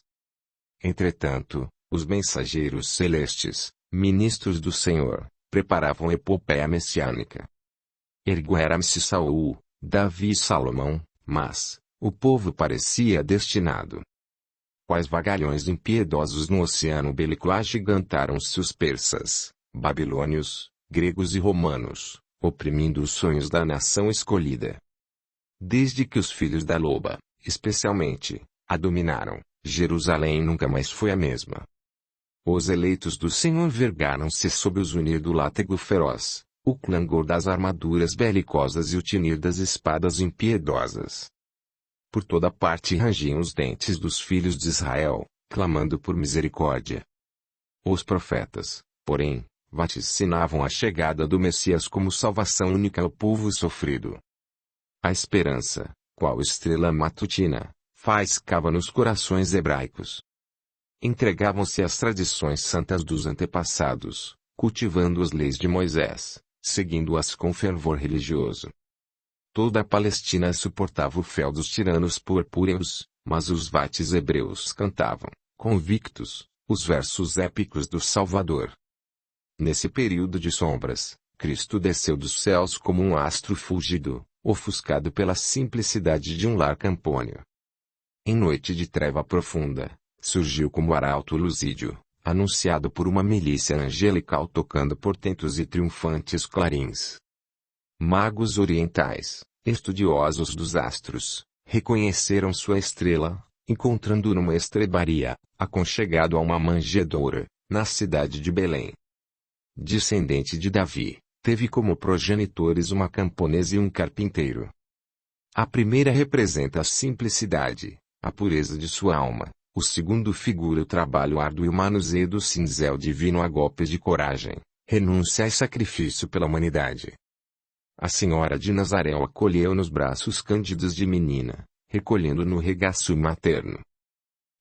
Speaker 1: Entretanto, os mensageiros celestes, ministros do Senhor, preparavam a epopeia messiânica. Ergueram-se Saul, Davi e Salomão, mas o povo parecia destinado. Quais vagalhões impiedosos no oceano bélico agigantaram-se os persas, babilônios, gregos e romanos, oprimindo os sonhos da nação escolhida. Desde que os filhos da loba, especialmente, a dominaram, Jerusalém nunca mais foi a mesma. Os eleitos do Senhor vergaram-se sob o zunir do látego feroz, o clangor das armaduras belicosas e o tinir das espadas impiedosas. Por toda parte rangiam os dentes dos filhos de Israel, clamando por misericórdia. Os profetas, porém, vaticinavam a chegada do Messias como salvação única ao povo sofrido. A esperança, qual estrela matutina, faiscava nos corações hebraicos. Entregavam-se às tradições santas dos antepassados, cultivando as leis de Moisés, seguindo-as com fervor religioso. Toda a Palestina suportava o fel dos tiranos purpúreos, mas os vates hebreus cantavam, convictos, os versos épicos do Salvador. Nesse período de sombras, Cristo desceu dos céus como um astro fúlgido, ofuscado pela simplicidade de um lar campônio. Em noite de treva profunda, surgiu como arauto luzídio, anunciado por uma milícia angelical tocando portentos e triunfantes clarins. Magos orientais, estudiosos dos astros, reconheceram sua estrela, encontrando-o numa estrebaria, aconchegado a uma manjedoura, na cidade de Belém. Descendente de Davi, teve como progenitores uma camponesa e um carpinteiro. A primeira representa a simplicidade, a pureza de sua alma, o segundo figura o trabalho árduo e o manuseio do cinzel divino a golpes de coragem, renúncia e sacrifício pela humanidade. A Senhora de Nazaré o acolheu nos braços cândidos de menina, recolhendo no regaço materno.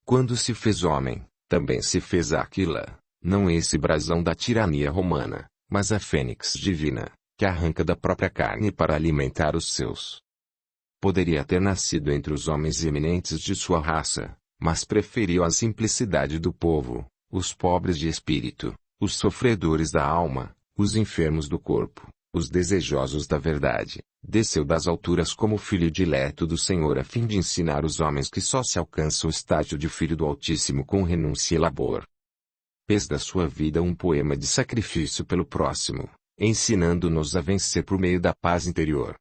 Speaker 1: Quando se fez homem, também se fez Áquila, não esse brasão da tirania romana, mas a fênix divina, que arranca da própria carne para alimentar os seus. Poderia ter nascido entre os homens eminentes de sua raça, mas preferiu a simplicidade do povo, os pobres de espírito, os sofredores da alma, os enfermos do corpo, os desejosos da verdade. Desceu das alturas como filho dileto do Senhor a fim de ensinar os homens que só se alcança o estágio de filho do Altíssimo com renúncia e labor. Fez da sua vida um poema de sacrifício pelo próximo, ensinando-nos a vencer por meio da paz interior.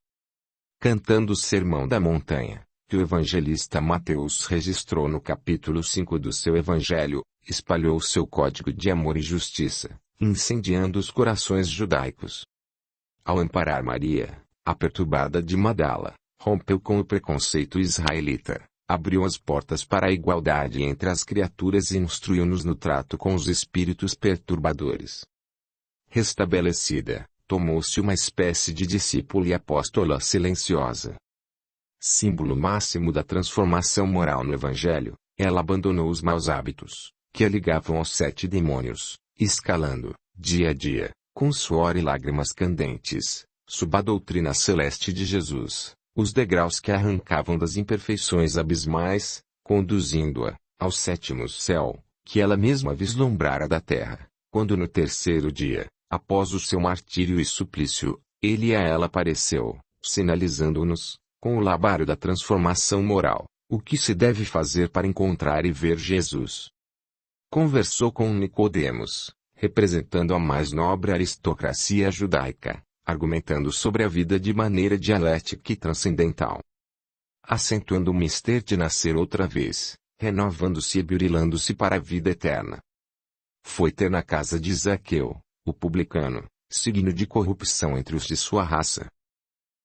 Speaker 1: Cantando o Sermão da Montanha, que o evangelista Mateus registrou no capítulo 5 do seu evangelho, espalhou seu código de amor e justiça, incendiando os corações judaicos. Ao amparar Maria, a perturbada de Magdala, rompeu com o preconceito israelita, abriu as portas para a igualdade entre as criaturas e instruiu-nos no trato com os espíritos perturbadores. Restabelecida, tomou-se uma espécie de discípula e apóstola silenciosa. Símbolo máximo da transformação moral no Evangelho, ela abandonou os maus hábitos, que a ligavam aos 7 demônios, escalando, dia a dia, com suor e lágrimas candentes, sob a doutrina celeste de Jesus, os degraus que arrancavam das imperfeições abismais, conduzindo-a, ao 7º céu, que ela mesma vislumbrara da terra, quando no 3º dia, após o seu martírio e suplício, ele a ela apareceu, sinalizando-nos, com o labário da transformação moral, o que se deve fazer para encontrar e ver Jesus. Conversou com Nicodemos, representando a mais nobre aristocracia judaica, argumentando sobre a vida de maneira dialética e transcendental. Acentuando o mistério de nascer outra vez, renovando-se e burilando-se para a vida eterna. Foi ter na casa de Zaqueu, o publicano, signo de corrupção entre os de sua raça.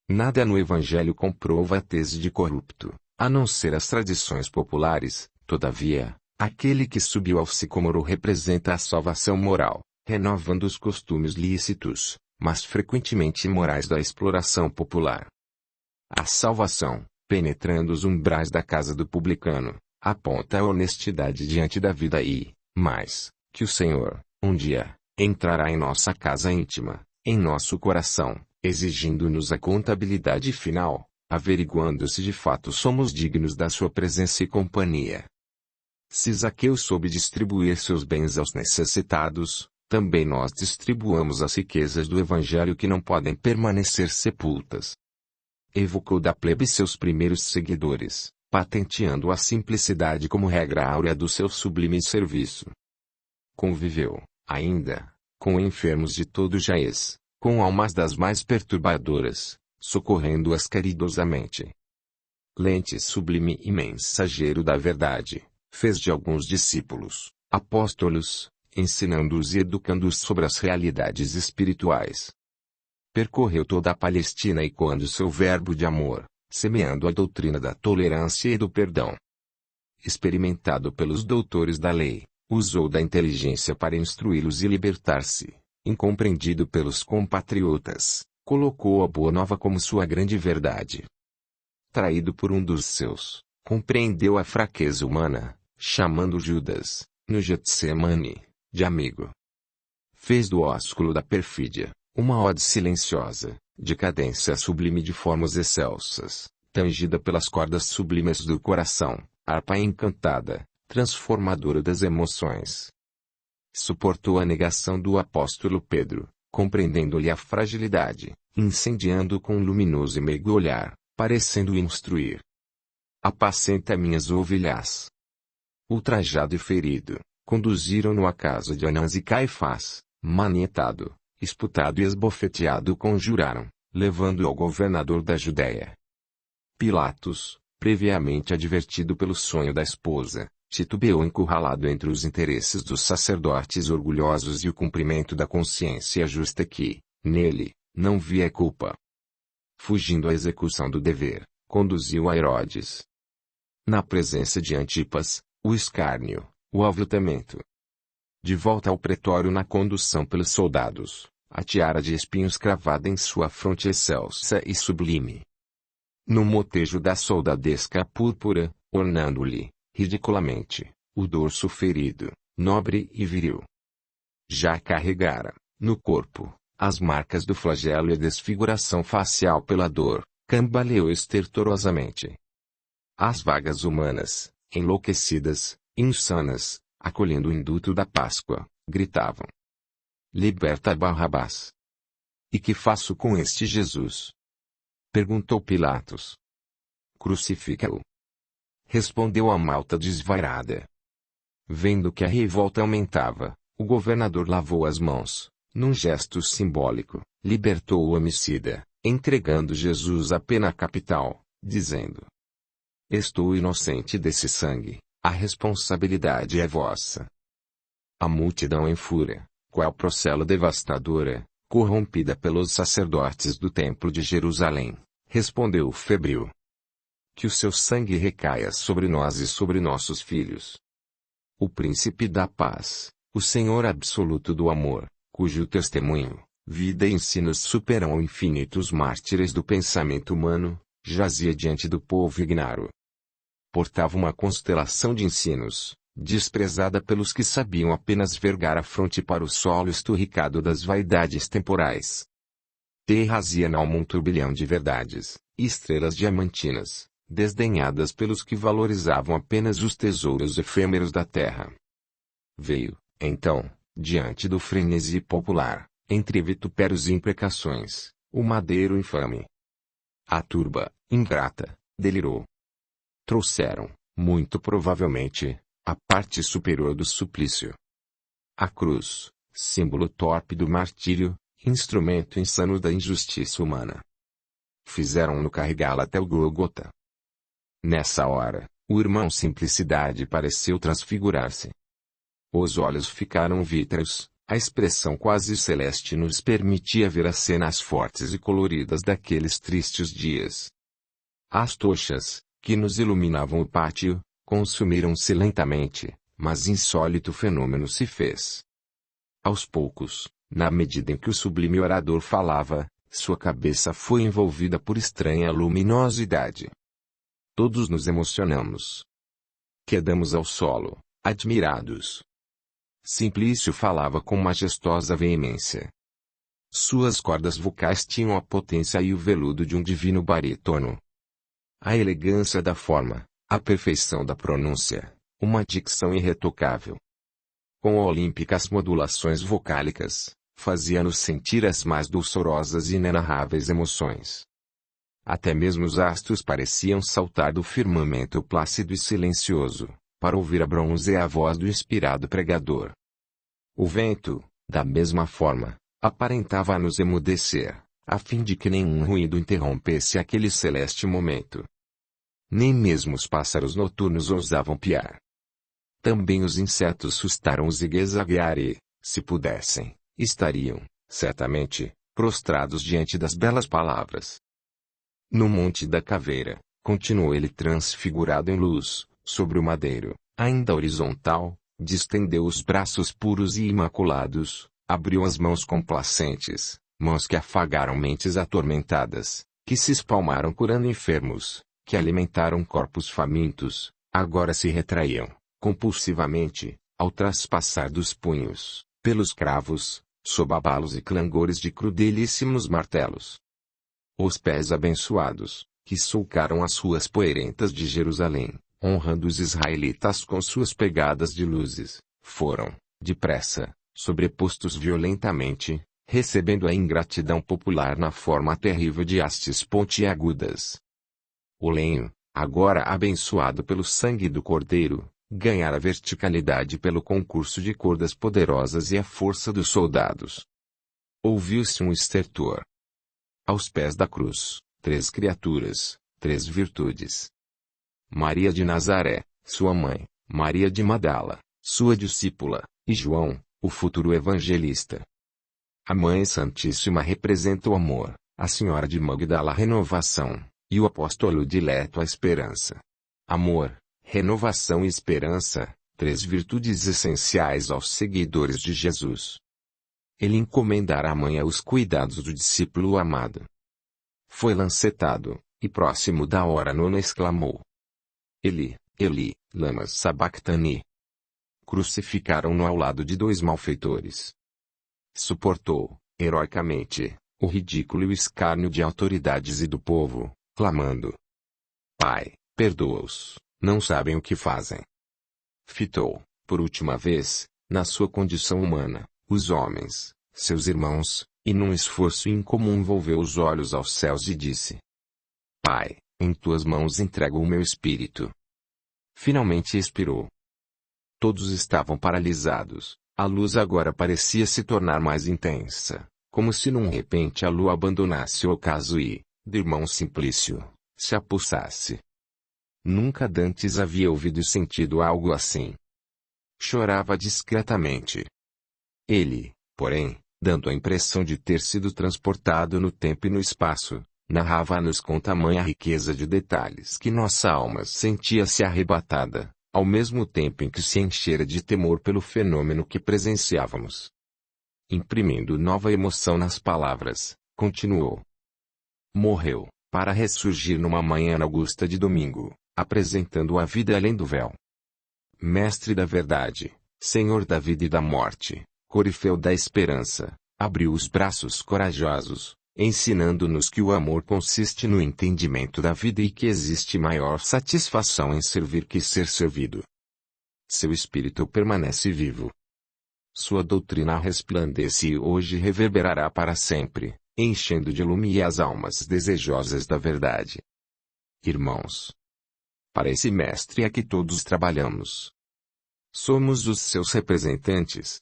Speaker 1: Nada no Evangelho comprova a tese de corrupto, a não ser as tradições populares. Todavia, aquele que subiu ao sicômoro representa a salvação moral, renovando os costumes lícitos, mas frequentemente imorais da exploração popular. A salvação, penetrando os umbrais da casa do publicano, aponta a honestidade diante da vida e, mais, que o Senhor, um dia, entrará em nossa casa íntima, em nosso coração, exigindo-nos a contabilidade final, averiguando se de fato somos dignos da sua presença e companhia. Se Zaqueu soube distribuir seus bens aos necessitados, também nós distribuamos as riquezas do Evangelho que não podem permanecer sepultas. Evocou da plebe seus primeiros seguidores, patenteando a simplicidade como regra áurea do seu sublime serviço. Conviveu, ainda, com enfermos de todo jaez, com almas das mais perturbadoras, socorrendo-as caridosamente. Lente sublime e mensageiro da verdade, fez de alguns discípulos, apóstolos, ensinando-os e educando-os sobre as realidades espirituais. Percorreu toda a Palestina e quando seu verbo de amor, semeando a doutrina da tolerância e do perdão. Experimentado pelos doutores da lei, usou da inteligência para instruí-los e libertar-se. Incompreendido pelos compatriotas, colocou a boa nova como sua grande verdade. Traído por um dos seus, compreendeu a fraqueza humana, chamando Judas, no Getsemane, de amigo. Fez do ósculo da perfídia, uma ode silenciosa, de cadência sublime de formas excelsas, tangida pelas cordas sublimes do coração, harpa encantada, transformadora das emoções. Suportou a negação do apóstolo Pedro, compreendendo-lhe a fragilidade, incendiando com um luminoso e meigo olhar, parecendo instruir. Apacenta minhas ovelhas. Ultrajado e ferido, conduziram-no à casa de Anás e Caifás, manietado, esputado e esbofeteado conjuraram, levando-o ao governador da Judéia. Pilatos, previamente advertido pelo sonho da esposa, titubeou encurralado entre os interesses dos sacerdotes orgulhosos e o cumprimento da consciência justa que, nele, não via culpa. Fugindo à execução do dever, conduziu a Herodes. Na presença de Antipas, o escárnio, o aviltamento. De volta ao pretório na condução pelos soldados, a tiara de espinhos cravada em sua fronte excelsa e sublime. No motejo da soldadesca púrpura, ornando-lhe, ridiculamente, o dorso ferido, nobre e viril. Já carregara, no corpo, as marcas do flagelo e a desfiguração facial pela dor, cambaleou estertorosamente. As vagas humanas, enlouquecidas, insanas, acolhendo o induto da Páscoa, gritavam: Liberta Barrabás! E que faço com este Jesus? Perguntou Pilatos. Crucifica-o! Respondeu a malta desvairada. Vendo que a revolta aumentava, o governador lavou as mãos, num gesto simbólico, libertou o homicida, entregando Jesus à pena capital, dizendo: Estou inocente desse sangue, a responsabilidade é vossa. A multidão em fúria, qual procela devastadora, corrompida pelos sacerdotes do templo de Jerusalém, respondeu febril: Que o seu sangue recaia sobre nós e sobre nossos filhos. O príncipe da paz, o Senhor absoluto do amor, cujo testemunho, vida e ensinos superam infinitos mártires do pensamento humano, jazia diante do povo ignaro. Portava uma constelação de ensinos, desprezada pelos que sabiam apenas vergar a fronte para o solo esturricado das vaidades temporais. Terrazia na alma um turbilhão de verdades, estrelas diamantinas, desdenhadas pelos que valorizavam apenas os tesouros efêmeros da terra. Veio, então, diante do frenesi popular, entre vitupérios e imprecações, o madeiro infame. A turba, ingrata, delirou. Trouxeram, muito provavelmente, a parte superior do suplício. A cruz, símbolo torpe do martírio, instrumento insano da injustiça humana. Fizeram-no carregá-la até o Gólgota. Nessa hora, o irmão Simplicidade pareceu transfigurar-se. Os olhos ficaram vítreos, a expressão quase celeste nos permitia ver as cenas fortes e coloridas daqueles tristes dias. As tochas, que nos iluminavam o pátio, consumiram-se lentamente, mas insólito fenômeno se fez. Aos poucos, na medida em que o sublime orador falava, sua cabeça foi envolvida por estranha luminosidade. Todos nos emocionamos. Quedamos ao solo, admirados. Simplício falava com majestosa veemência. Suas cordas vocais tinham a potência e o veludo de um divino barítono. A elegância da forma, a perfeição da pronúncia, uma dicção irretocável. Com olímpicas modulações vocálicas, fazia-nos sentir as mais dulçorosas e inenarráveis emoções. Até mesmo os astros pareciam saltar do firmamento plácido e silencioso, para ouvir a bronzear voz do inspirado pregador. O vento, da mesma forma, aparentava nos emudecer, a fim de que nenhum ruído interrompesse aquele celeste momento. Nem mesmo os pássaros noturnos ousavam piar. Também os insetos sustaram zigue-zaguear e, se pudessem, estariam, certamente, prostrados diante das belas palavras. No Monte da Caveira, continuou ele transfigurado em luz, sobre o madeiro, ainda horizontal, distendeu os braços puros e imaculados, abriu as mãos complacentes, mãos que afagaram mentes atormentadas, que se espalmaram curando enfermos, que alimentaram corpos famintos, agora se retraíam, compulsivamente, ao traspassar dos punhos, pelos cravos, sob abalos e clangores de crudelíssimos martelos. Os pés abençoados, que sulcaram as ruas poeirentas de Jerusalém, honrando os israelitas com suas pegadas de luzes, foram, depressa, sobrepostos violentamente, recebendo a ingratidão popular na forma terrível de hastes pontiagudas. O lenho, agora abençoado pelo sangue do Cordeiro, ganhara verticalidade pelo concurso de cordas poderosas e a força dos soldados. Ouviu-se um estertor. Aos pés da cruz, 3 criaturas, 3 virtudes. Maria de Nazaré, sua mãe, Maria de Magdala, sua discípula, e João, o futuro evangelista. A Mãe Santíssima representa o amor, a Senhora de Magdala a renovação, e o apóstolo dileto a esperança. Amor, renovação e esperança, 3 virtudes essenciais aos seguidores de Jesus. Ele encomendará à mãe os cuidados do discípulo amado. Foi lancetado, e próximo da hora nona exclamou: Eli, Eli, lama sabachthani. Crucificaram-no ao lado de 2 malfeitores. Suportou, heroicamente, o ridículo e o escárnio de autoridades e do povo, clamando: Pai, perdoa-os, não sabem o que fazem. Fitou, por última vez, na sua condição humana, os homens, seus irmãos, e num esforço incomum volveu os olhos aos céus e disse: Pai, em tuas mãos entrego o meu espírito. Finalmente expirou. Todos estavam paralisados, a luz agora parecia se tornar mais intensa, como se num repente a lua abandonasse o ocaso e, do irmão Simplício, se apossasse. Nunca dantes havia ouvido e sentido algo assim. Chorava discretamente. Ele, porém, dando a impressão de ter sido transportado no tempo e no espaço, narrava-nos com tamanha riqueza de detalhes que nossa alma sentia-se arrebatada, ao mesmo tempo em que se enchera de temor pelo fenômeno que presenciávamos. Imprimindo nova emoção nas palavras, continuou: Morreu, para ressurgir numa manhã augusta de domingo, apresentando a vida além do véu. Mestre da verdade, Senhor da vida e da morte, Corifeu da esperança, abriu os braços corajosos, ensinando-nos que o amor consiste no entendimento da vida e que existe maior satisfação em servir que ser servido. Seu espírito permanece vivo. Sua doutrina resplandece e hoje reverberará para sempre, enchendo de lume as almas desejosas da verdade. Irmãos, para esse mestre é que todos trabalhamos. Somos os seus representantes.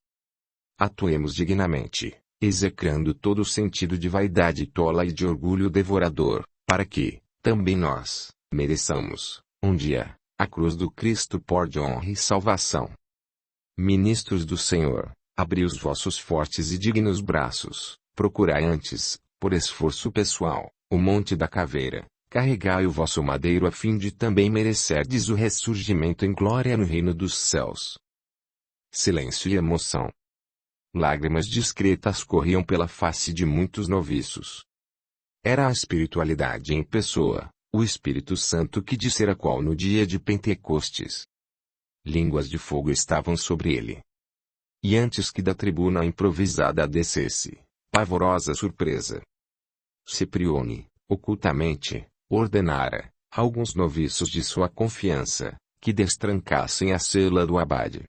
Speaker 1: Atuemos dignamente, execrando todo o sentido de vaidade tola e de orgulho devorador, para que, também nós, mereçamos, um dia, a cruz do Cristo por de honra e salvação. Ministros do Senhor, abri os vossos fortes e dignos braços, procurai antes, por esforço pessoal, o Monte da Caveira, carregai o vosso madeiro a fim de também merecerdes o ressurgimento em glória no reino dos céus. Silêncio e emoção. Lágrimas discretas corriam pela face de muitos noviços. Era a espiritualidade em pessoa, o Espírito Santo que dissera qual no dia de Pentecostes. Línguas de fogo estavam sobre ele. E antes que da tribuna improvisada descesse, pavorosa surpresa. Ciprione, ocultamente, ordenara, a alguns noviços de sua confiança, que destrancassem a cela do abade.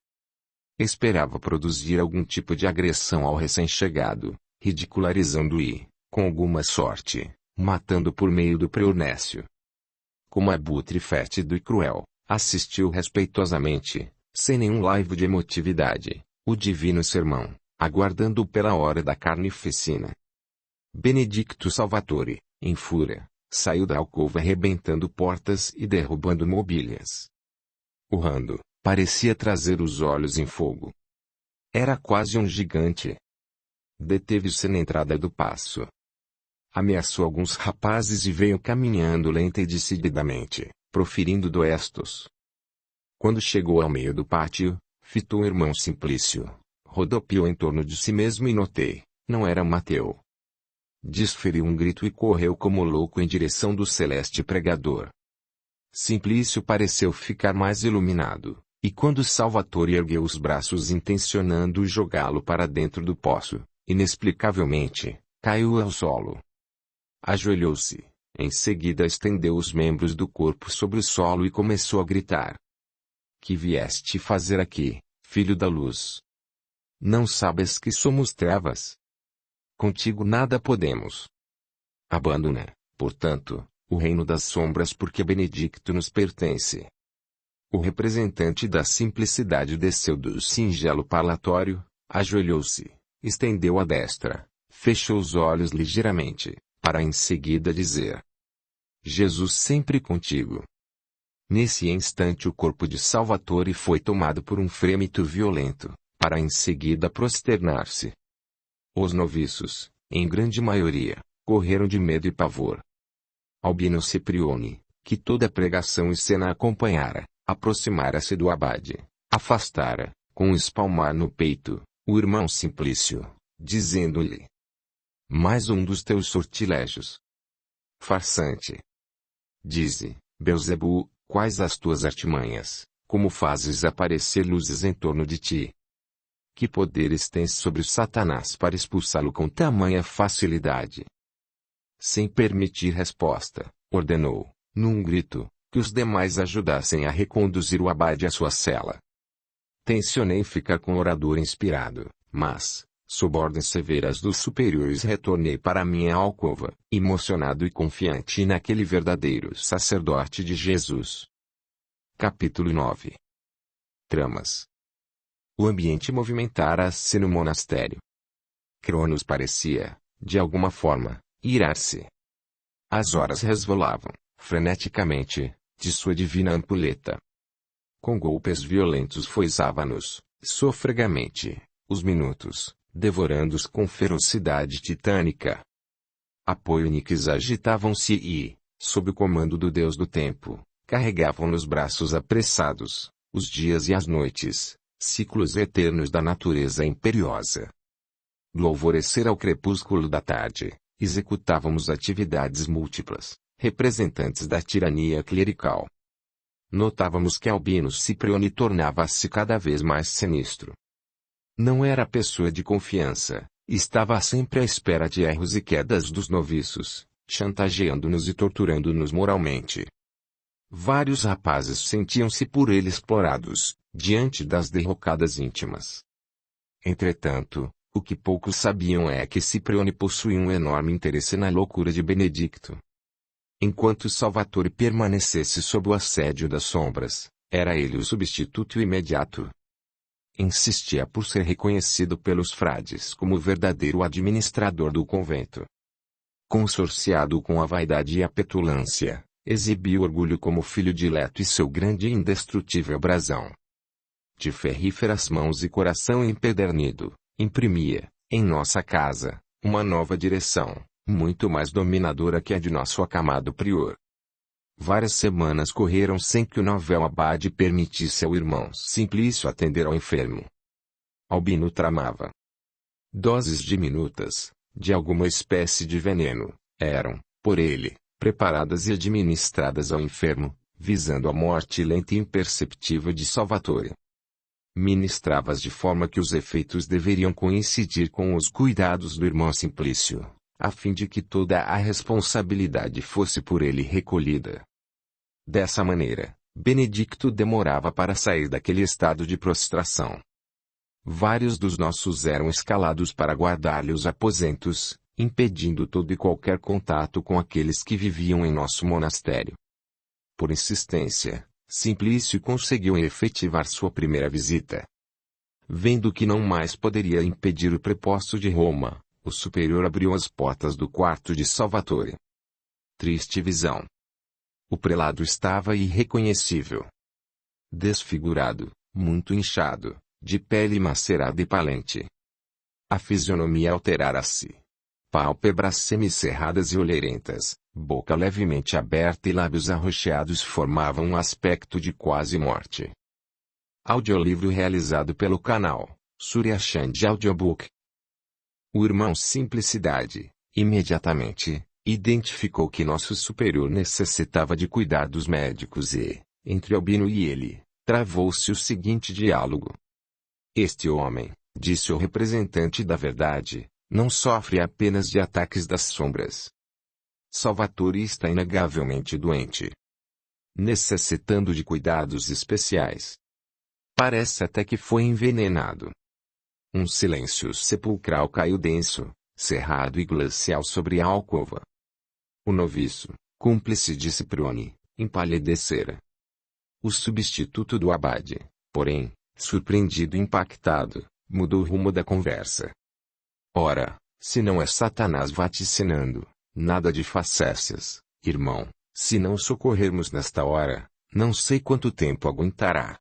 Speaker 1: Esperava produzir algum tipo de agressão ao recém-chegado, ridicularizando e, com alguma sorte, matando por meio do preornécio. Como abutre fétido e cruel, assistiu respeitosamente, sem nenhum laivo de emotividade, o divino sermão, aguardando pela hora da carnificina. Benedicto Salvatore, em fúria, saiu da alcova arrebentando portas e derrubando mobílias. Urrando, parecia trazer os olhos em fogo. Era quase um gigante. Deteve-se na entrada do paço. ameaçou alguns rapazes e veio caminhando lenta e decididamente, proferindo duestos. Quando chegou ao meio do pátio, fitou o irmão Simplício, rodopiou em torno de si mesmo e notei, não era Mateu. Desferiu um grito e correu como louco em direção do celeste pregador. Simplício pareceu ficar mais iluminado, e quando Salvatore ergueu os braços intencionando jogá-lo para dentro do poço, inexplicavelmente, caiu ao solo. Ajoelhou-se, em seguida estendeu os membros do corpo sobre o solo e começou a gritar. Que vieste fazer aqui, filho da luz? Não sabes que somos trevas? Contigo nada podemos. Abandona, portanto, o reino das sombras porque Benedicto nos pertence. O representante da simplicidade desceu do singelo parlatório, ajoelhou-se, estendeu a destra, fechou os olhos ligeiramente, para em seguida dizer: Jesus sempre contigo. Nesse instante o corpo de Salvatore foi tomado por um frêmito violento, para em seguida prosternar-se. Os noviços, em grande maioria, correram de medo e pavor. Albino Ciprione, que toda a pregação e cena acompanhara, aproximara-se do abade, afastara, com um espalmar no peito, o irmão Simplício, dizendo-lhe: mais um dos teus sortilégios. Farsante. Dize, Belzebu, quais as tuas artimanhas, como fazes aparecer luzes em torno de ti? Que poderes tens sobre Satanás para expulsá-lo com tamanha facilidade? Sem permitir resposta, ordenou, num grito, que os demais ajudassem a reconduzir o abade à sua cela. Tencionei ficar com o orador inspirado, mas, sob ordens severas dos superiores, retornei para minha alcova, emocionado e confiante naquele verdadeiro sacerdote de Jesus. Capítulo 9. Tramas. O ambiente movimentara-se no monastério. Cronos parecia, de alguma forma, irar-se. As horas resvalavam, freneticamente, de sua divina ampulheta. Com golpes violentos foizava-nos, sofregamente, os minutos, devorando-os com ferocidade titânica. Apoioniques agitavam-se e, sob o comando do Deus do Tempo, carregavam nos braços apressados, os dias e as noites, ciclos eternos da natureza imperiosa. Do alvorecer ao crepúsculo da tarde, executávamos atividades múltiplas, representantes da tirania clerical. Notávamos que Albino Ciprione tornava-se cada vez mais sinistro. Não era pessoa de confiança, estava sempre à espera de erros e quedas dos noviços, chantageando-nos e torturando-nos moralmente. Vários rapazes sentiam-se por ele explorados, diante das derrocadas íntimas. Entretanto, o que poucos sabiam é que Ciprione possuía um enorme interesse na loucura de Benedicto. Enquanto Salvatore permanecesse sob o assédio das sombras, era ele o substituto imediato. Insistia por ser reconhecido pelos frades como o verdadeiro administrador do convento. Consorciado com a vaidade e a petulância, exibia o orgulho como filho dileto e seu grande e indestrutível brasão. De ferríferas mãos e coração empedernido, imprimia, em nossa casa, uma nova direção, muito mais dominadora que a de nosso acamado prior. Várias semanas correram sem que o novel abade permitisse ao irmão Simplício atender ao enfermo. Albino tramava. Doses diminutas, de alguma espécie de veneno, eram, por ele, preparadas e administradas ao enfermo, visando a morte lenta e imperceptível de Salvatore. Ministrava-as de forma que os efeitos deveriam coincidir com os cuidados do irmão Simplício, a fim de que toda a responsabilidade fosse por ele recolhida. Dessa maneira, Benedicto demorava para sair daquele estado de prostração. Vários dos nossos eram escalados para guardar-lhe os aposentos, impedindo todo e qualquer contato com aqueles que viviam em nosso monastério. Por insistência, Simplício conseguiu efetivar sua primeira visita. Vendo que não mais poderia impedir o preposto de Roma, o superior abriu as portas do quarto de Salvatore. Triste visão. O prelado estava irreconhecível. Desfigurado, muito inchado, de pele macerada e palente. A fisionomia alterara-se. pálpebras semicerradas e olheirentas, boca levemente aberta e lábios arroxeados formavam um aspecto de quase morte. Audiolivro realizado pelo canal Surya Chand Audiobook. O irmão Simplicidade, imediatamente, identificou que nosso superior necessitava de cuidados médicos e, entre Albino e ele, travou-se o seguinte diálogo. Este homem, disse o representante da verdade, não sofre apenas de ataques das sombras. Salvatore está inegavelmente doente, necessitando de cuidados especiais. Parece até que foi envenenado. Um silêncio sepulcral caiu denso, cerrado e glacial sobre a alcova. O noviço, cúmplice de Ciprione, empalidecera. O substituto do abade, porém, surpreendido e impactado, mudou o rumo da conversa. Ora, se não é Satanás vaticinando, nada de facécias, irmão, se não socorrermos nesta hora, não sei quanto tempo aguentará.